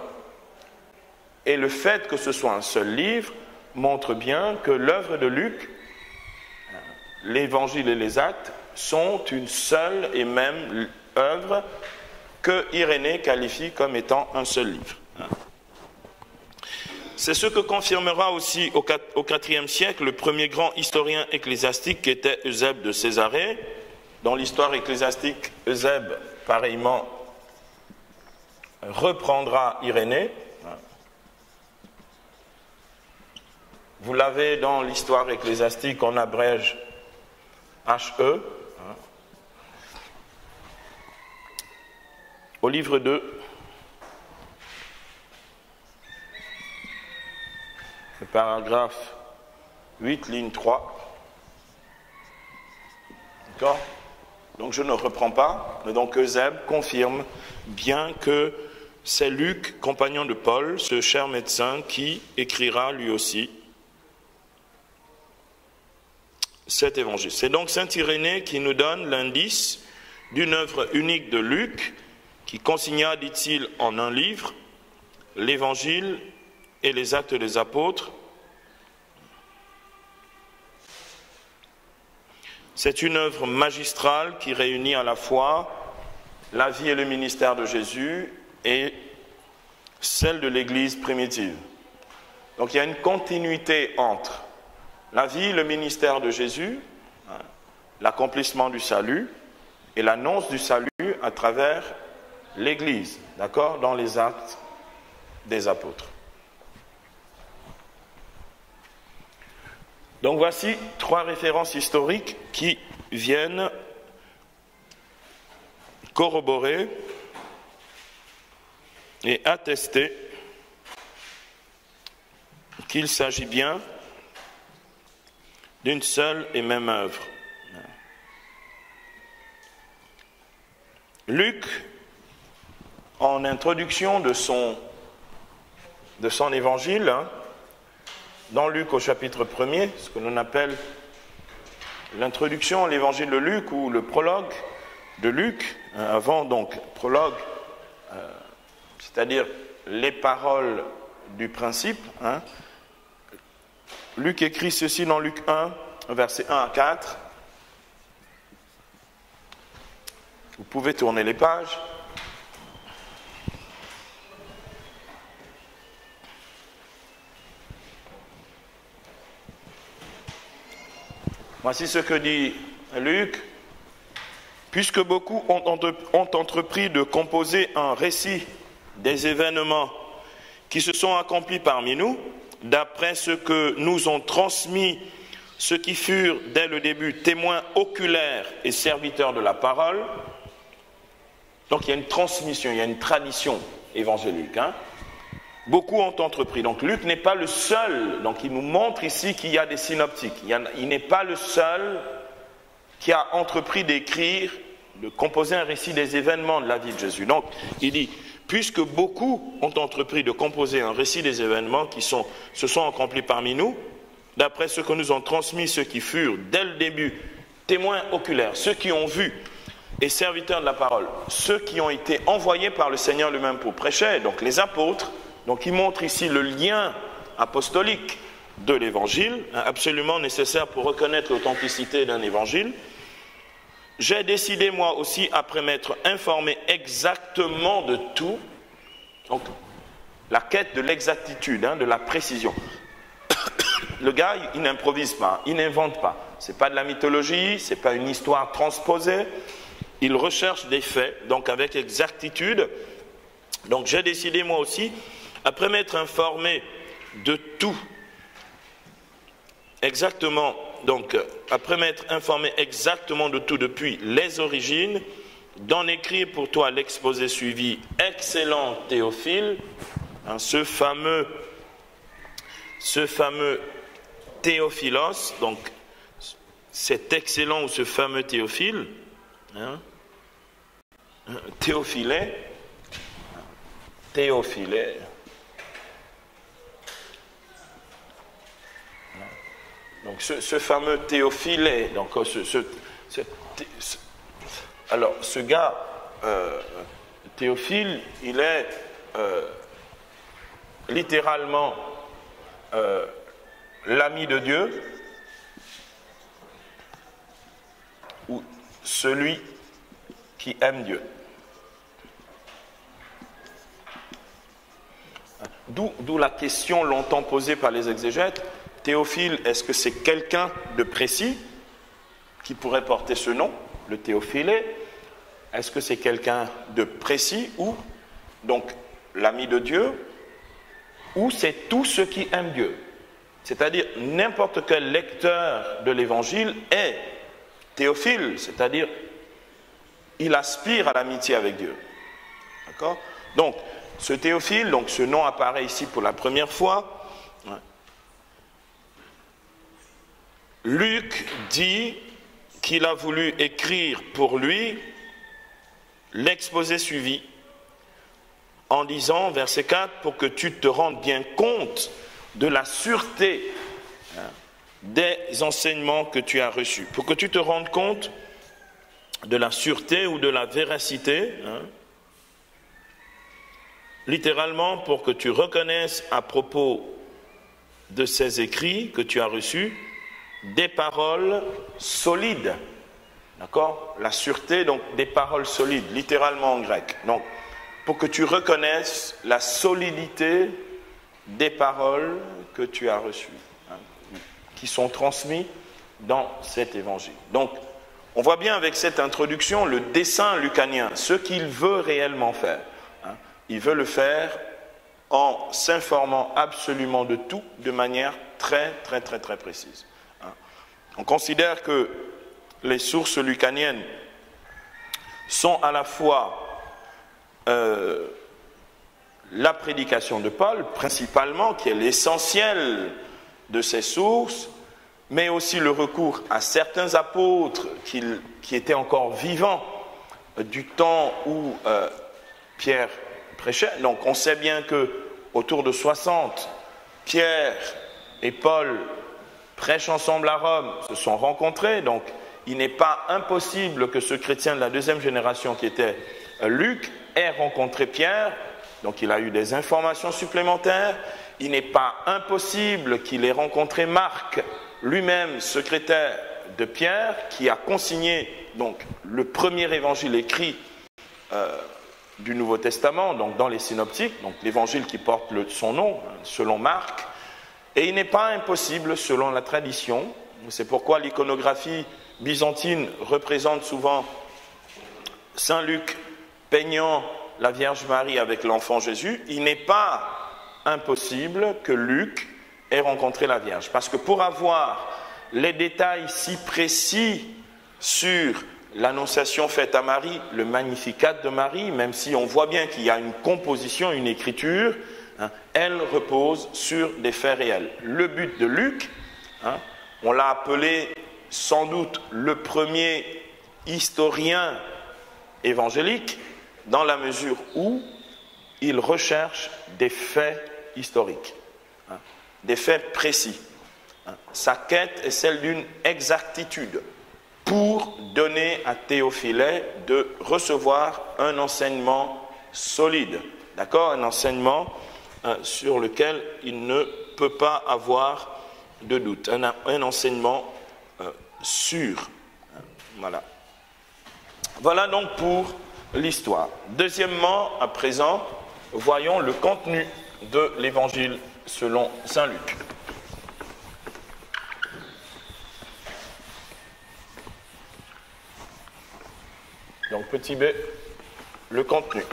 Speaker 1: et le fait que ce soit un seul livre montre bien que l'œuvre de Luc, l'évangile et les actes, sont une seule et même œuvre que Irénée qualifie comme étant un seul livre. C'est ce que confirmera aussi au IVe siècle le premier grand historien ecclésiastique qui était Eusèbe de Césarée. Dans l'histoire ecclésiastique, Eusèbe pareillement reprendra Irénée. Vous l'avez dans l'histoire ecclésiastique, on abrège HE. Au livre 2, le paragraphe 8, ligne 3. D'accord ? Donc je ne reprends pas, mais donc Eusèbe confirme bien que c'est Luc, compagnon de Paul, ce cher médecin, qui écrira lui aussi cet évangile. C'est donc saint Irénée qui nous donne l'indice d'une œuvre unique de Luc, qui consigna, dit-il, en un livre, l'évangile et les actes des apôtres. C'est une œuvre magistrale qui réunit à la fois la vie et le ministère de Jésus et celle de l'Église primitive. Donc il y a une continuité entre la vie, le ministère de Jésus, l'accomplissement du salut et l'annonce du salut à travers l'Église, d'accord, dans les actes des apôtres. Donc voici 3 références historiques qui viennent corroborer et attester qu'il s'agit bien d'une seule et même œuvre. Luc, en introduction de son évangile, dans Luc au chapitre 1er, ce que l'on appelle l'introduction à l'évangile de Luc ou le prologue de Luc, avant donc prologue, c'est-à-dire les paroles du principe. Luc écrit ceci dans Luc 1, versets 1 à 4. Vous pouvez tourner les pages. Voici ce que dit Luc. Puisque beaucoup ont entrepris de composer un récit des événements qui se sont accomplis parmi nous, d'après ce que nous ont transmis ceux qui furent dès le début témoins oculaires et serviteurs de la parole. Donc il y a une transmission, il y a une tradition évangélique. Beaucoup ont entrepris. Donc Luc n'est pas le seul, donc il nous montre ici qu'il y a des synoptiques. Il n'est pas le seul qui a entrepris d'écrire, de composer un récit des événements de la vie de Jésus. Donc il dit, puisque beaucoup ont entrepris de composer un récit des événements qui se sont accomplis parmi nous, d'après ce que nous ont transmis ceux qui furent dès le début témoins oculaires, ceux qui ont vu et serviteurs de la parole, ceux qui ont été envoyés par le Seigneur lui-même pour prêcher, donc les apôtres. Donc il montre ici le lien apostolique de l'évangile, absolument nécessaire pour reconnaître l'authenticité d'un évangile. j'ai décidé moi aussi, après m'être informé exactement de tout, donc la quête de l'exactitude, de la précision. Le gars, il n'improvise pas, il n'invente pas. Ce n'est pas de la mythologie, ce n'est pas une histoire transposée. Il recherche des faits, donc avec exactitude. Donc j'ai décidé moi aussi, après m'être informé de tout, exactement, donc après m'être informé exactement de tout depuis les origines, d'en écrire pour toi l'exposé suivi, excellent Théophile, ce fameux Théophilos, donc cet excellent ou ce fameux Théophile, Théophilé, donc ce fameux Théophilé, donc alors ce gars, Théophile, il est littéralement l'ami de Dieu, ou celui qui aime Dieu. D'où la question longtemps posée par les exégètes, Théophile, est-ce que c'est quelqu'un de précis qui pourrait porter ce nom, le Théophilé? Est-ce que c'est quelqu'un de précis ou donc l'ami de Dieu, ou c'est tous ceux qui aiment Dieu? C'est-à-dire n'importe quel lecteur de l'Évangile est Théophile, c'est-à-dire il aspire à l'amitié avec Dieu. D'accord? Donc, ce Théophile, donc ce nom apparaît ici pour la première fois. Luc dit qu'il a voulu écrire pour lui l'exposé suivi en disant, verset 4, pour que tu te rendes bien compte de la sûreté des enseignements que tu as reçus. Pour que tu te rendes compte de la sûreté ou de la véracité, littéralement pour que tu reconnaisses à propos de ces écrits que tu as reçus des paroles solides. D'accord? La sûreté, donc des paroles solides, littéralement en grec. Donc, pour que tu reconnaisses la solidité des paroles que tu as reçues, qui sont transmises dans cet évangile. Donc, on voit bien avec cette introduction le dessein lucanien, ce qu'il veut réellement faire. Il veut le faire en s'informant absolument de tout, de manière très précise. On considère que les sources lucaniennes sont à la fois la prédication de Paul, principalement, qui est l'essentiel de ces sources, mais aussi le recours à certains apôtres qui étaient encore vivants du temps où Pierre prêchait. Donc on sait bien que autour de 60, Pierre et Paul prêchent ensemble à Rome, se sont rencontrés, donc il n'est pas impossible que ce chrétien de la deuxième génération qui était Luc ait rencontré Pierre, donc il a eu des informations supplémentaires. Il n'est pas impossible qu'il ait rencontré Marc, lui-même secrétaire de Pierre, qui a consigné donc le premier évangile écrit du Nouveau Testament, donc dans les synoptiques, donc l'évangile qui porte son nom, selon Marc. Et il n'est pas impossible, selon la tradition, c'est pourquoi l'iconographie byzantine représente souvent Saint Luc peignant la Vierge Marie avec l'enfant Jésus, il n'est pas impossible que Luc ait rencontré la Vierge. Parce que pour avoir les détails si précis sur l'annonciation faite à Marie, le Magnificat de Marie, même si on voit bien qu'il y a une composition, une écriture, elle repose sur des faits réels. Le but de Luc, on l'a appelé sans doute le premier historien évangélique, dans la mesure où il recherche des faits historiques, des faits précis. Sa quête est celle d'une exactitude pour donner à Théophilé de recevoir un enseignement solide, d'accord, un enseignement sur lequel il ne peut pas avoir de doute, un enseignement sûr. Voilà. Voilà donc pour l'histoire. Deuxièmement, à présent, voyons le contenu de l'évangile selon saint Luc. Donc petit b, le contenu.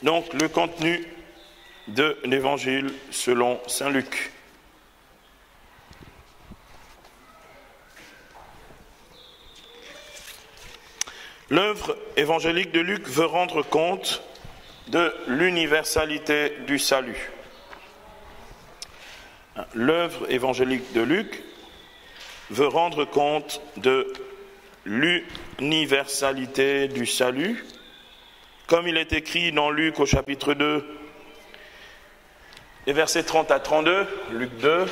Speaker 1: Donc, le contenu de l'évangile selon saint Luc. L'œuvre évangélique de Luc veut rendre compte de l'universalité du salut. L'œuvre évangélique de Luc veut rendre compte de l'universalité du salut, comme il est écrit dans Luc au chapitre 2, les versets 30 à 32, Luc 2,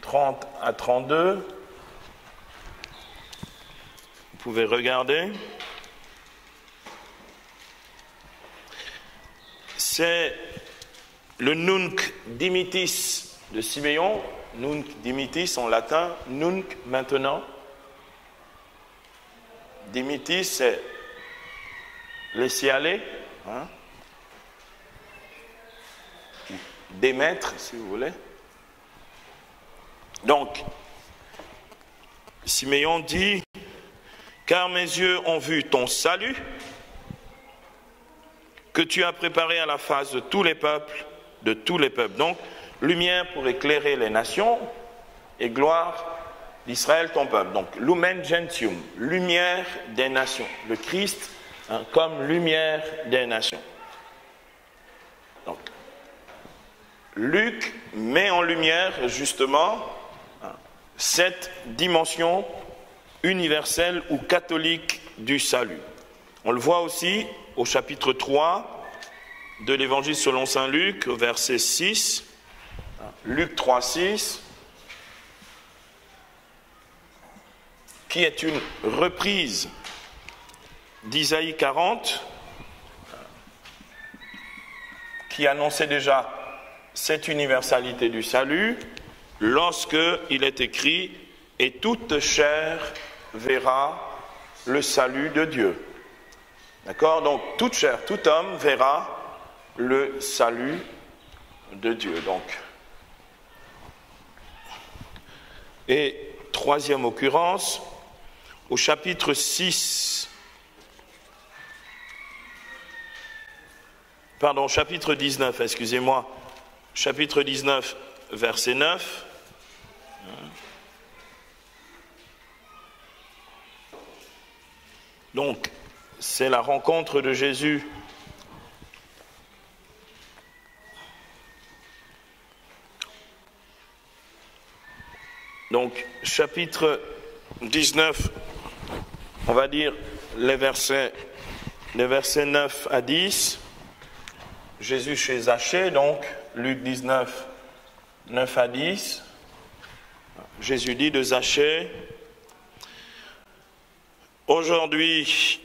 Speaker 1: 30 à 32. Vous pouvez regarder. C'est le nunc dimittis de Siméon, nunc dimittis en latin, nunc maintenant. Dimittis, c'est laisser aller, hein? Démettre, si vous voulez. Donc, Siméon dit, car mes yeux ont vu ton salut, que tu as préparé à la face de tous les peuples, Donc, lumière pour éclairer les nations et gloire d'Israël, ton peuple. Donc, lumen gentium, lumière des nations. Le Christ comme lumière des nations. Donc, Luc met en lumière justement cette dimension universelle ou catholique du salut. On le voit aussi au chapitre 3 de l'évangile selon saint Luc, au verset 6, Luc 3, 6, qui est une reprise d'Isaïe 40, qui annonçait déjà cette universalité du salut, lorsque il est écrit « Et toute chair verra le salut de Dieu ». D'accord? Donc, toute chair, tout homme verra le salut de Dieu. Donc. Et troisième occurrence, au chapitre 6, chapitre 19, excusez-moi, chapitre 19, verset 9. Donc, c'est la rencontre de Jésus donc, chapitre 19, on va dire les versets 9 à 10. Jésus chez Zachée, donc, Luc 19, 9 à 10. Jésus dit de Zachée, « Aujourd'hui,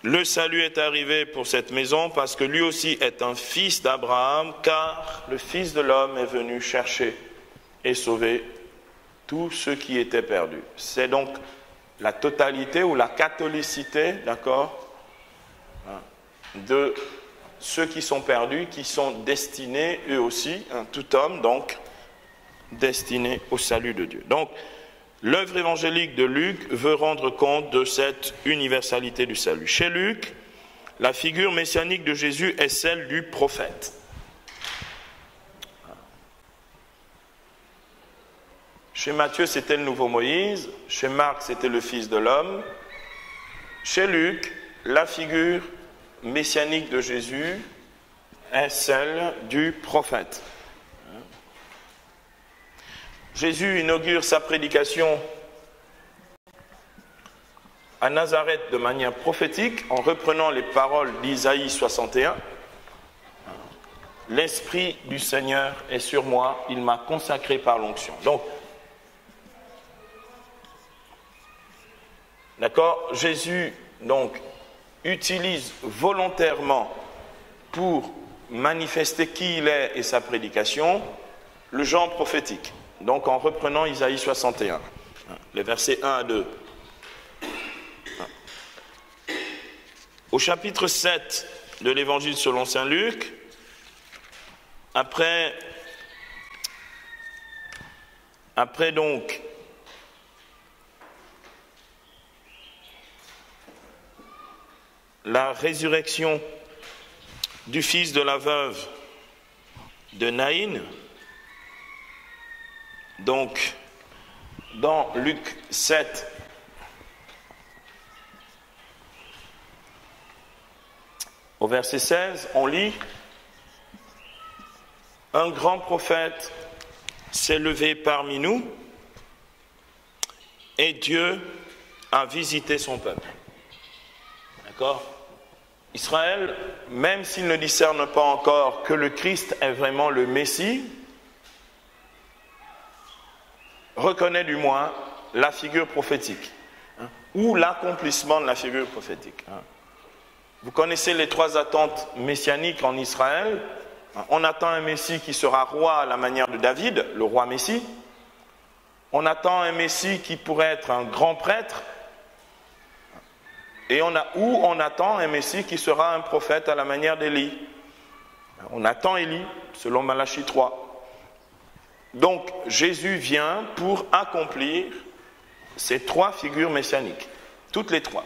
Speaker 1: le salut est arrivé pour cette maison parce que lui aussi est un fils d'Abraham, car le Fils de l'homme est venu chercher et sauver tous ceux qui étaient perdus. » C'est donc la totalité ou la catholicité, d'accord, de ceux qui sont perdus, qui sont destinés, eux aussi, tout homme, donc, destiné au salut de Dieu. Donc, l'œuvre évangélique de Luc veut rendre compte de cette universalité du salut. Chez Luc, la figure messianique de Jésus est celle du prophète. Chez Matthieu, c'était le nouveau Moïse. Chez Marc, c'était le Fils de l'homme. Chez Luc, la figure messianique de Jésus est celle du prophète. Jésus inaugure sa prédication à Nazareth de manière prophétique en reprenant les paroles d'Isaïe 61. « L'Esprit du Seigneur est sur moi, il m'a consacré par l'onction. » Donc, D'accord? Jésus, donc, utilise volontairement pour manifester qui il est et sa prédication, le genre prophétique. Donc en reprenant Isaïe 61, les versets 1 à 2. Au chapitre 7 de l'Évangile selon saint Luc, après donc la résurrection du fils de la veuve de Naïn, donc dans Luc 7, au verset 16, on lit « Un grand prophète s'est levé parmi nous et Dieu a visité son peuple. » D'accord ? Israël, même s'il ne discerne pas encore que le Christ est vraiment le Messie, reconnaît du moins la figure prophétique, ou l'accomplissement de la figure prophétique. Vous connaissez les trois attentes messianiques en Israël. On attend un Messie qui sera roi à la manière de David, le roi Messie. On attend un Messie qui pourrait être un grand prêtre. Et on attend un Messie qui sera un prophète à la manière d'Élie. On attend Élie, selon Malachie 3. Donc, Jésus vient pour accomplir ces trois figures messianiques, toutes les trois.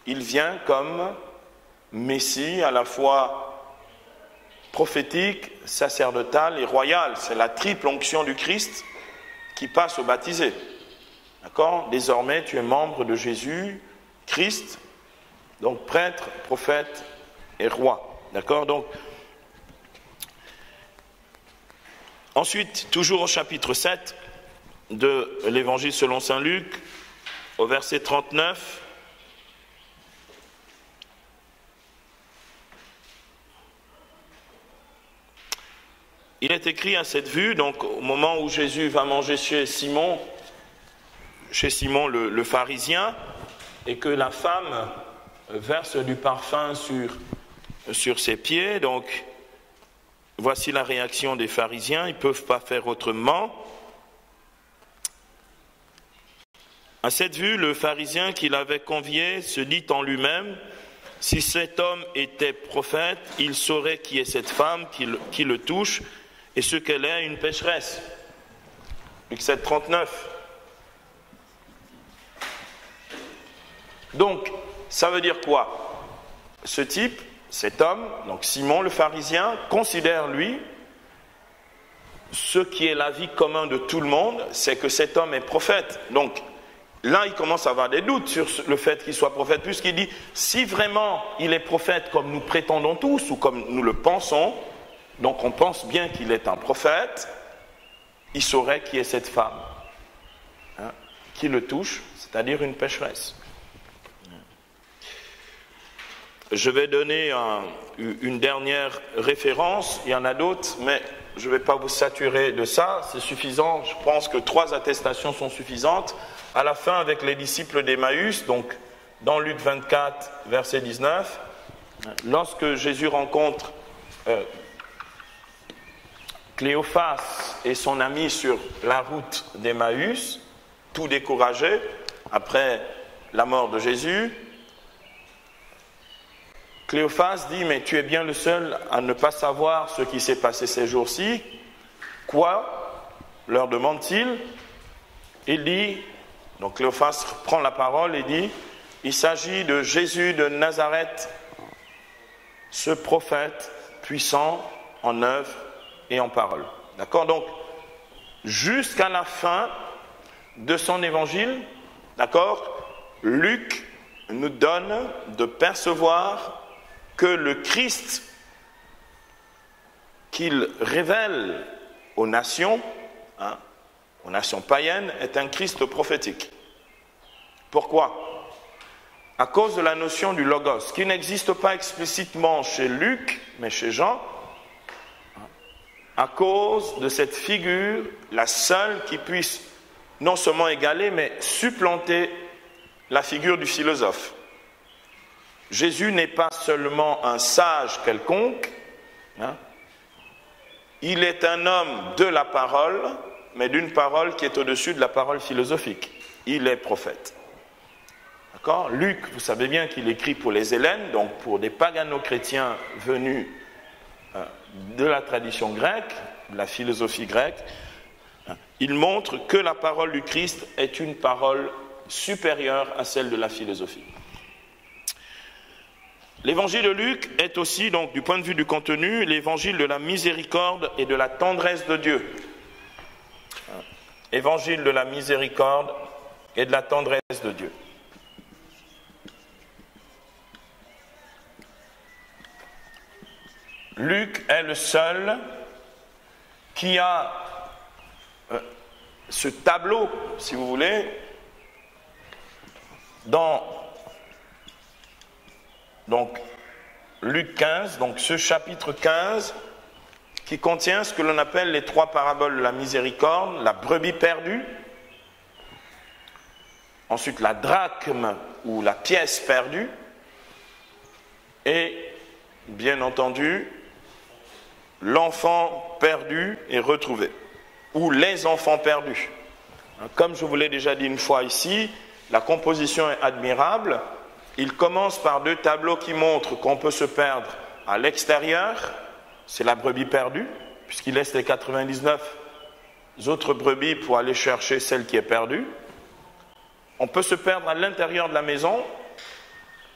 Speaker 1: Il vient comme Messie à la fois prophétique, sacerdotal et royal. C'est la triple onction du Christ qui passe au baptisé. D'accord ? Désormais, tu es membre de Jésus, Christ, donc prêtre, prophète et roi. D'accord ? Donc, ensuite, toujours au chapitre 7 de l'Évangile selon saint Luc, au verset 39, il est écrit à cette vue, donc au moment où Jésus va manger chez Simon le pharisien, et que la femme verse du parfum sur ses pieds. Donc, voici la réaction des pharisiens, ils ne peuvent pas faire autrement. À cette vue, le pharisien qui l'avait convié se dit en lui-même, si cet homme était prophète, il saurait qui est cette femme qui le touche et ce qu'elle est, une pécheresse. Luc 7, 39. Donc, ça veut dire quoi? Ce type, cet homme, donc Simon le pharisien, considère lui, ce qui est l'avis commun de tout le monde, c'est que cet homme est prophète. Donc, là, il commence à avoir des doutes sur le fait qu'il soit prophète, puisqu'il dit, si vraiment il est prophète comme nous prétendons tous, ou comme nous le pensons, donc on pense bien qu'il est un prophète, il saurait qui est cette femme, qui le touche, c'est-à-dire une pécheresse. Je vais donner une dernière référence, il y en a d'autres, mais je ne vais pas vous saturer de ça, c'est suffisant, je pense que 3 attestations sont suffisantes. À la fin, avec les disciples d'Emmaüs, donc dans Luc 24, verset 19, lorsque Jésus rencontre Cléophas et son ami sur la route d'Emmaüs, tout découragés après la mort de Jésus, Cléophas dit, mais tu es bien le seul à ne pas savoir ce qui s'est passé ces jours-ci. Quoi? Leur demande-t-il. Il dit, donc Cléophas prend la parole et dit, il s'agit de Jésus de Nazareth, ce prophète puissant en œuvre et en parole. D'accord? Donc, jusqu'à la fin de son évangile, d'accord, Luc nous donne de percevoir que le Christ qu'il révèle aux nations païennes, est un Christ prophétique. Pourquoi? À cause de la notion du logos, qui n'existe pas explicitement chez Luc, mais chez Jean, à cause de cette figure, la seule qui puisse non seulement égaler, mais supplanter la figure du philosophe. Jésus n'est pas seulement un sage quelconque, hein, il est un homme de la parole, mais d'une parole qui est au-dessus de la parole philosophique. Il est prophète. D'accord ? Luc, vous savez bien qu'il écrit pour les Hellènes, donc pour des pagano-chrétiens venus de la tradition grecque, de la philosophie grecque. Il montre que la parole du Christ est une parole supérieure à celle de la philosophie. L'évangile de Luc est aussi, donc, du point de vue du contenu, l'évangile de la miséricorde et de la tendresse de Dieu. Évangile de la miséricorde et de la tendresse de Dieu. Luc est le seul qui a ce tableau, si vous voulez, dans donc Luc 15, donc ce chapitre 15, qui contient ce que l'on appelle les trois paraboles de la miséricorde, la brebis perdue, ensuite la drachme ou la pièce perdue, et bien entendu l'enfant perdu et retrouvé, ou les enfants perdus. Comme je vous l'ai déjà dit une fois ici, la composition est admirable. Il commence par deux tableaux qui montrent qu'on peut se perdre à l'extérieur, c'est la brebis perdue, puisqu'il laisse les 99 autres brebis pour aller chercher celle qui est perdue. On peut se perdre à l'intérieur de la maison,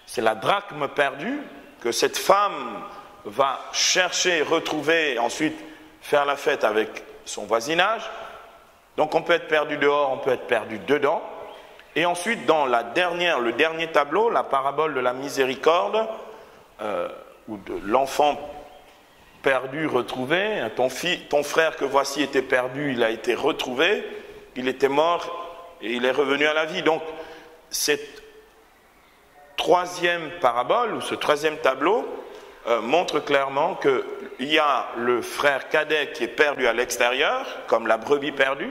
Speaker 1: c'est la drachme perdue, que cette femme va chercher, retrouver, et ensuite faire la fête avec son voisinage. Donc on peut être perdu dehors, on peut être perdu dedans. Et ensuite, dans le dernier tableau, la parabole de la miséricorde, ou de l'enfant perdu, retrouvé, ton frère que voici était perdu, il a été retrouvé, il était mort et il est revenu à la vie. Donc, cette troisième parabole, ou ce troisième tableau, montre clairement qu'il y a le frère cadet qui est perdu à l'extérieur, comme la brebis perdue,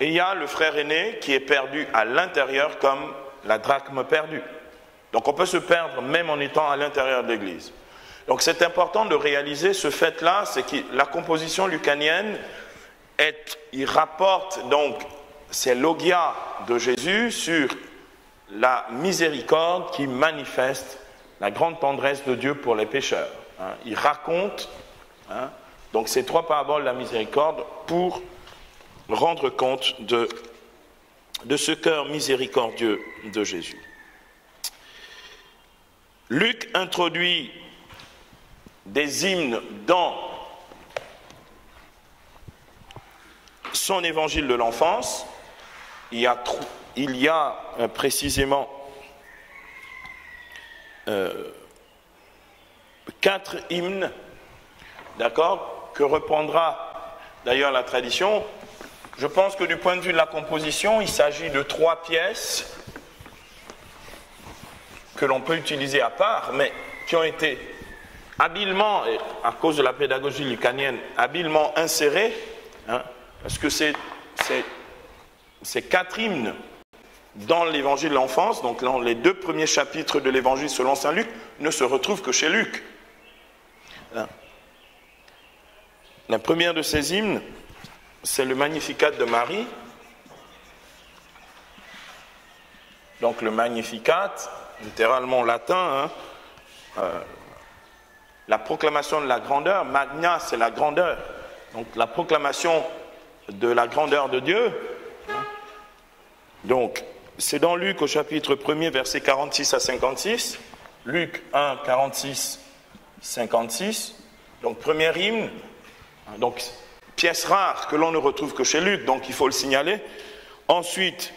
Speaker 1: et il y a le frère aîné qui est perdu à l'intérieur, comme la drachme perdue. Donc on peut se perdre même en étant à l'intérieur de l'Église. Donc c'est important de réaliser ce fait-là, c'est que la composition lucanienne, il rapporte donc ces logia de Jésus sur la miséricorde qui manifeste la grande tendresse de Dieu pour les pécheurs. Il raconte donc ces trois paraboles de la miséricorde pour rendre compte de ce cœur miséricordieux de Jésus. Luc introduit des hymnes dans son évangile de l'enfance. Il y a précisément 4 hymnes, d'accord, que reprendra d'ailleurs la tradition. Je pense que du point de vue de la composition, il s'agit de 3 pièces que l'on peut utiliser à part, mais qui ont été habilement, et à cause de la pédagogie lucanienne, habilement insérées, parce que ces 4 hymnes dans l'évangile de l'enfance, donc dans les 2 premiers chapitres de l'évangile selon saint Luc, ne se retrouvent que chez Luc. La première de ces hymnes, c'est le Magnificat de Marie. Donc le Magnificat, littéralement latin, la proclamation de la grandeur. Magna, c'est la grandeur. Donc la proclamation de la grandeur de Dieu. Donc c'est dans Luc au chapitre 1er, versets 46 à 56. Luc 1, 46, 56. Donc premier hymne. Donc pièce rare que l'on ne retrouve que chez Luc, donc il faut le signaler. Ensuite,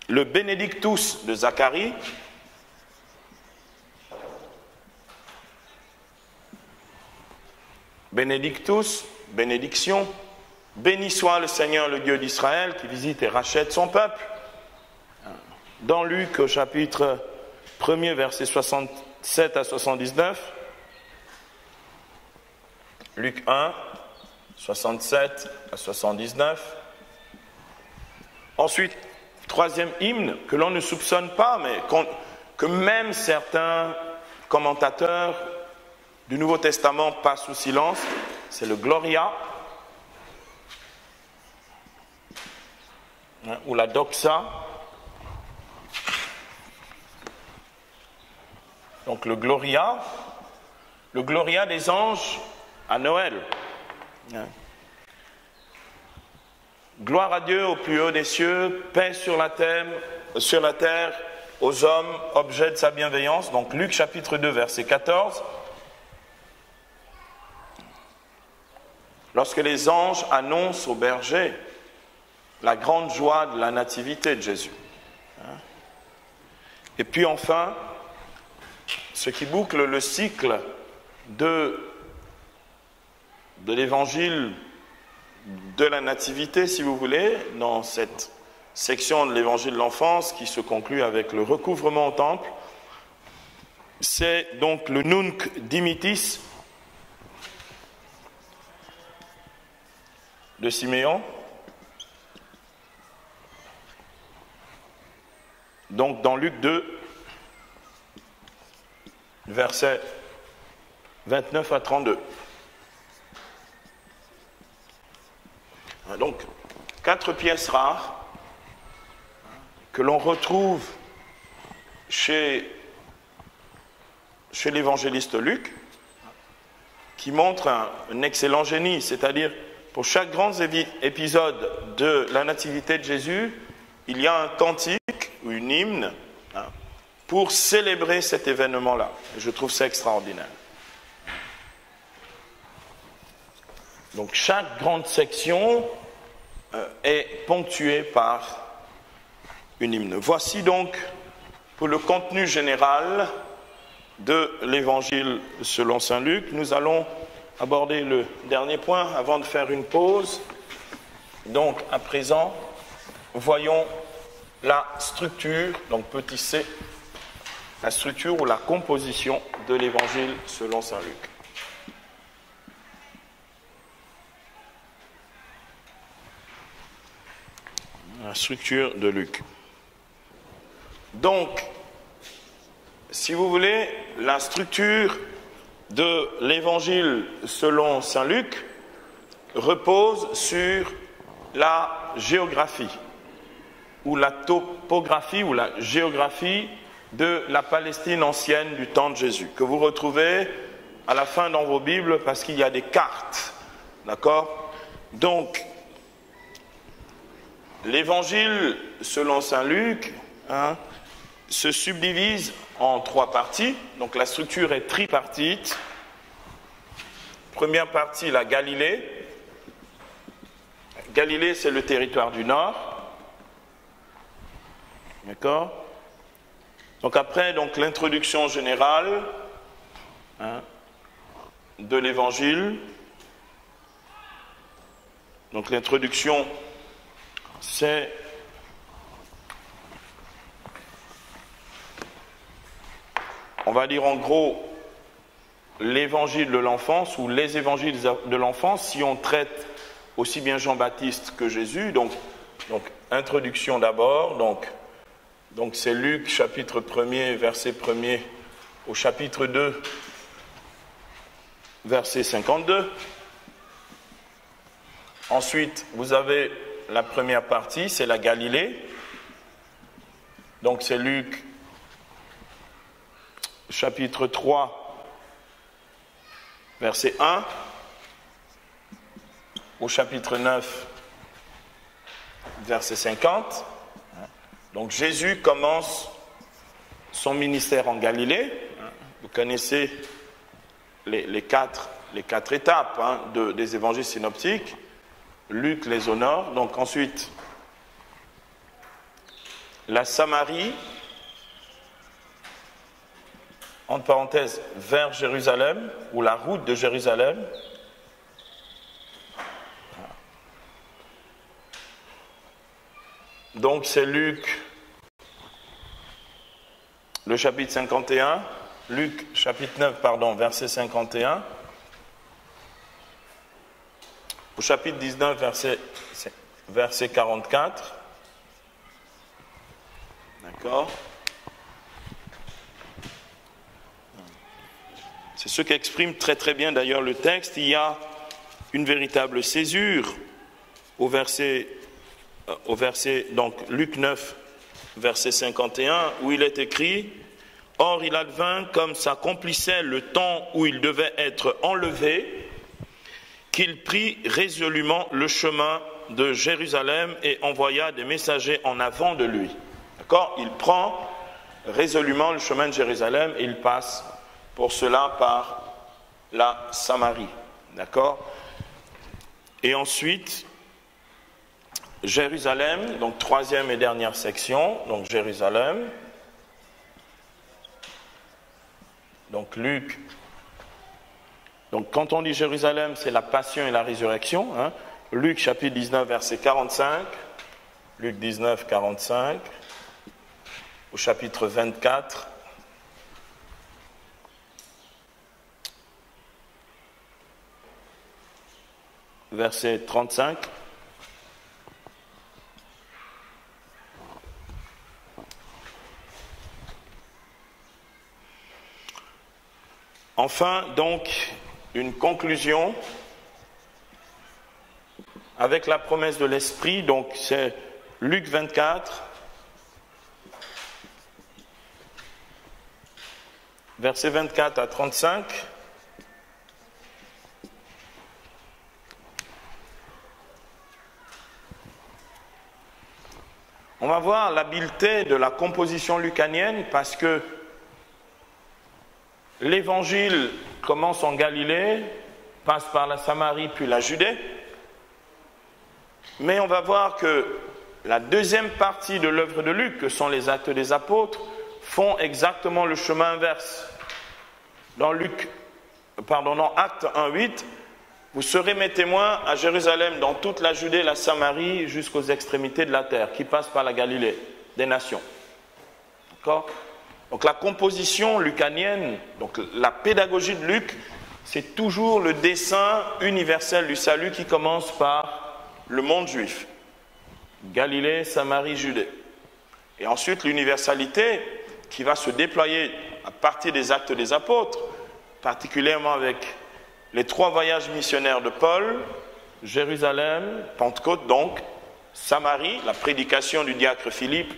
Speaker 1: le Benedictus de Zacharie. Benedictus, bénédiction. Béni soit le Seigneur, le Dieu d'Israël, qui visite et rachète son peuple. Dans Luc, au chapitre 1er, versets 67 à 79. Luc 1, 67 à 79. Ensuite, troisième hymne que l'on ne soupçonne pas, mais que même certains commentateurs du Nouveau Testament passent sous silence, c'est le Gloria, ou la Doxa. Donc le Gloria des anges à Noël. Gloire à Dieu au plus haut des cieux, paix sur la terre, aux hommes, objet de sa bienveillance. Donc Luc chapitre 2, verset 14. Lorsque les anges annoncent aux bergers la grande joie de la nativité de Jésus. Et puis enfin, ce qui boucle le cycle de l'évangile de la nativité, si vous voulez, dans cette section de l'évangile de l'enfance qui se conclut avec le recouvrement au temple, c'est donc le Nunc Dimittis de Siméon. Donc dans Luc 2, versets 29 à 32. Donc, 4 pièces rares que l'on retrouve chez l'évangéliste Luc, qui montrent un excellent génie, c'est-à-dire pour chaque grand épisode de la nativité de Jésus, il y a un cantique ou une hymne pour célébrer cet événement-là. Et je trouve ça extraordinaire. Donc chaque grande section est ponctuée par une hymne. Voici donc pour le contenu général de l'évangile selon saint Luc. Nous allons aborder le dernier point avant de faire une pause. Donc à présent, voyons la structure, donc petit c, la structure ou la composition de l'évangile selon saint Luc. La structure de Luc. Donc, si vous voulez, la structure de l'évangile selon saint Luc repose sur la géographie, ou la topographie, ou la géographie de la Palestine ancienne du temps de Jésus, que vous retrouvez à la fin dans vos Bibles parce qu'il y a des cartes. D'accord ? Donc, l'évangile selon saint Luc se subdivise en 3 parties. Donc la structure est tripartite. Première partie, la Galilée. Galilée, c'est le territoire du nord. D'accord ? Donc après, l'introduction générale de l'évangile. Donc l'introduction, c'est on va dire en gros l'évangile de l'enfance ou les évangiles de l'enfance si on traite aussi bien Jean-Baptiste que Jésus. Donc introduction d'abord, donc c'est Luc chapitre 1er verset 1er au chapitre 2 verset 52. Ensuite vous avez la première partie, c'est la Galilée. Donc c'est Luc chapitre 3, verset 1, au chapitre 9, verset 50. Donc Jésus commence son ministère en Galilée. Vous connaissez les quatre étapes des évangiles synoptiques. Luc les honore. Donc ensuite, la Samarie, entre parenthèses, vers Jérusalem, ou la route de Jérusalem. Donc c'est Luc, le chapitre 51, Luc chapitre 9, verset 51, au chapitre 19, verset 44, D'accord? C'est ce qu'exprime très très bien d'ailleurs le texte. Il y a une véritable césure au verset donc Luc 9, verset 51, où il est écrit « Or il advint, comme s'accomplissait le temps où il devait être enlevé, qu'il prit résolument le chemin de Jérusalem et envoya des messagers en avant de lui. » D'accord? Il prend résolument le chemin de Jérusalem et il passe pour cela par la Samarie. D'accord? Et ensuite, Jérusalem, donc troisième et dernière section, donc Jérusalem. Donc Luc. Donc quand on dit Jérusalem, c'est la passion et la résurrection. Hein. Luc chapitre 19, verset 45. Luc 19, 45. Au chapitre 24. Verset 35. Enfin, donc, une conclusion avec la promesse de l'Esprit. Donc, c'est Luc 24, versets 24 à 35. On va voir l'habileté de la composition lucanienne parce que l'évangile commence en Galilée, passe par la Samarie puis la Judée. Mais on va voir que la deuxième partie de l'œuvre de Luc, que sont les actes des apôtres, font exactement le chemin inverse. Dans Actes 1:8, vous serez mes témoins à Jérusalem, dans toute la Judée, la Samarie, jusqu'aux extrémités de la terre, qui passe par la Galilée, des nations. D'accord ? Donc la composition lucanienne, donc la pédagogie de Luc, c'est toujours le dessein universel du salut qui commence par le monde juif. Galilée, Samarie, Judée. Et ensuite l'universalité qui va se déployer à partir des actes des apôtres, particulièrement avec les 3 voyages missionnaires de Paul, Jérusalem, Pentecôte donc, Samarie, la prédication du diacre Philippe,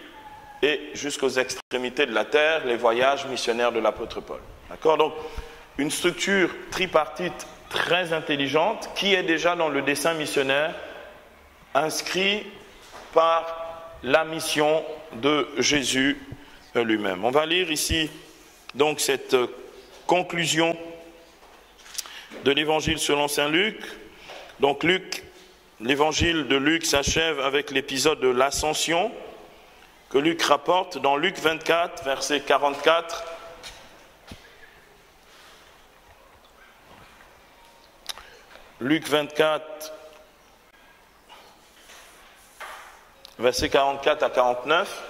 Speaker 1: et jusqu'aux extrémités de la terre, les voyages missionnaires de l'apôtre Paul. D'accord? Donc, une structure tripartite très intelligente qui est déjà dans le dessein missionnaire inscrit par la mission de Jésus lui-même. On va lire ici donc cette conclusion de l'évangile selon saint Luc. Donc l'évangile de Luc s'achève avec l'épisode de l'Ascension que Luc rapporte dans Luc 24, verset 44. Luc 24, verset 44 à 49.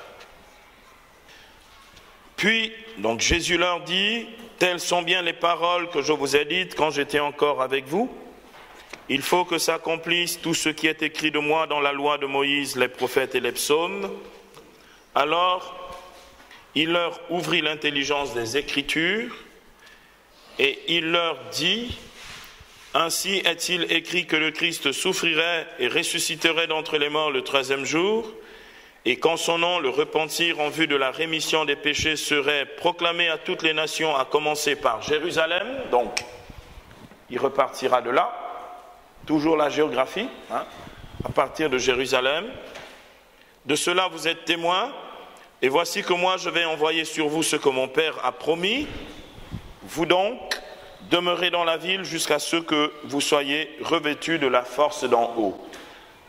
Speaker 1: Puis, donc Jésus leur dit, « Telles sont bien les paroles que je vous ai dites quand j'étais encore avec vous. Il faut que s'accomplisse tout ce qui est écrit de moi dans la loi de Moïse, les prophètes et les psaumes. » Alors, il leur ouvrit l'intelligence des Écritures et il leur dit, « Ainsi est-il écrit que le Christ souffrirait et ressusciterait d'entre les morts le 3e jour, et qu'en son nom le repentir en vue de la rémission des péchés serait proclamé à toutes les nations, à commencer par Jérusalem. » Donc, il repartira de là, toujours la géographie, à partir de Jérusalem. « De cela vous êtes témoins, et voici que moi je vais envoyer sur vous ce que mon Père a promis. Vous donc, demeurez dans la ville jusqu'à ce que vous soyez revêtus de la force d'en haut. »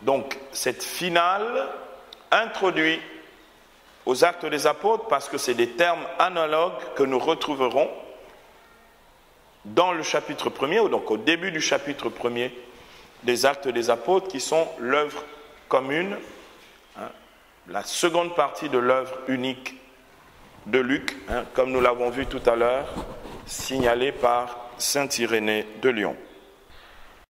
Speaker 1: Donc, cette finale introduit aux actes des apôtres, parce que c'est des termes analogues que nous retrouverons dans le chapitre 1er, ou donc au début du chapitre 1er des actes des apôtres, qui sont l'œuvre commune, la seconde partie de l'œuvre unique de Luc, comme nous l'avons vu tout à l'heure, signalée par saint Irénée de Lyon.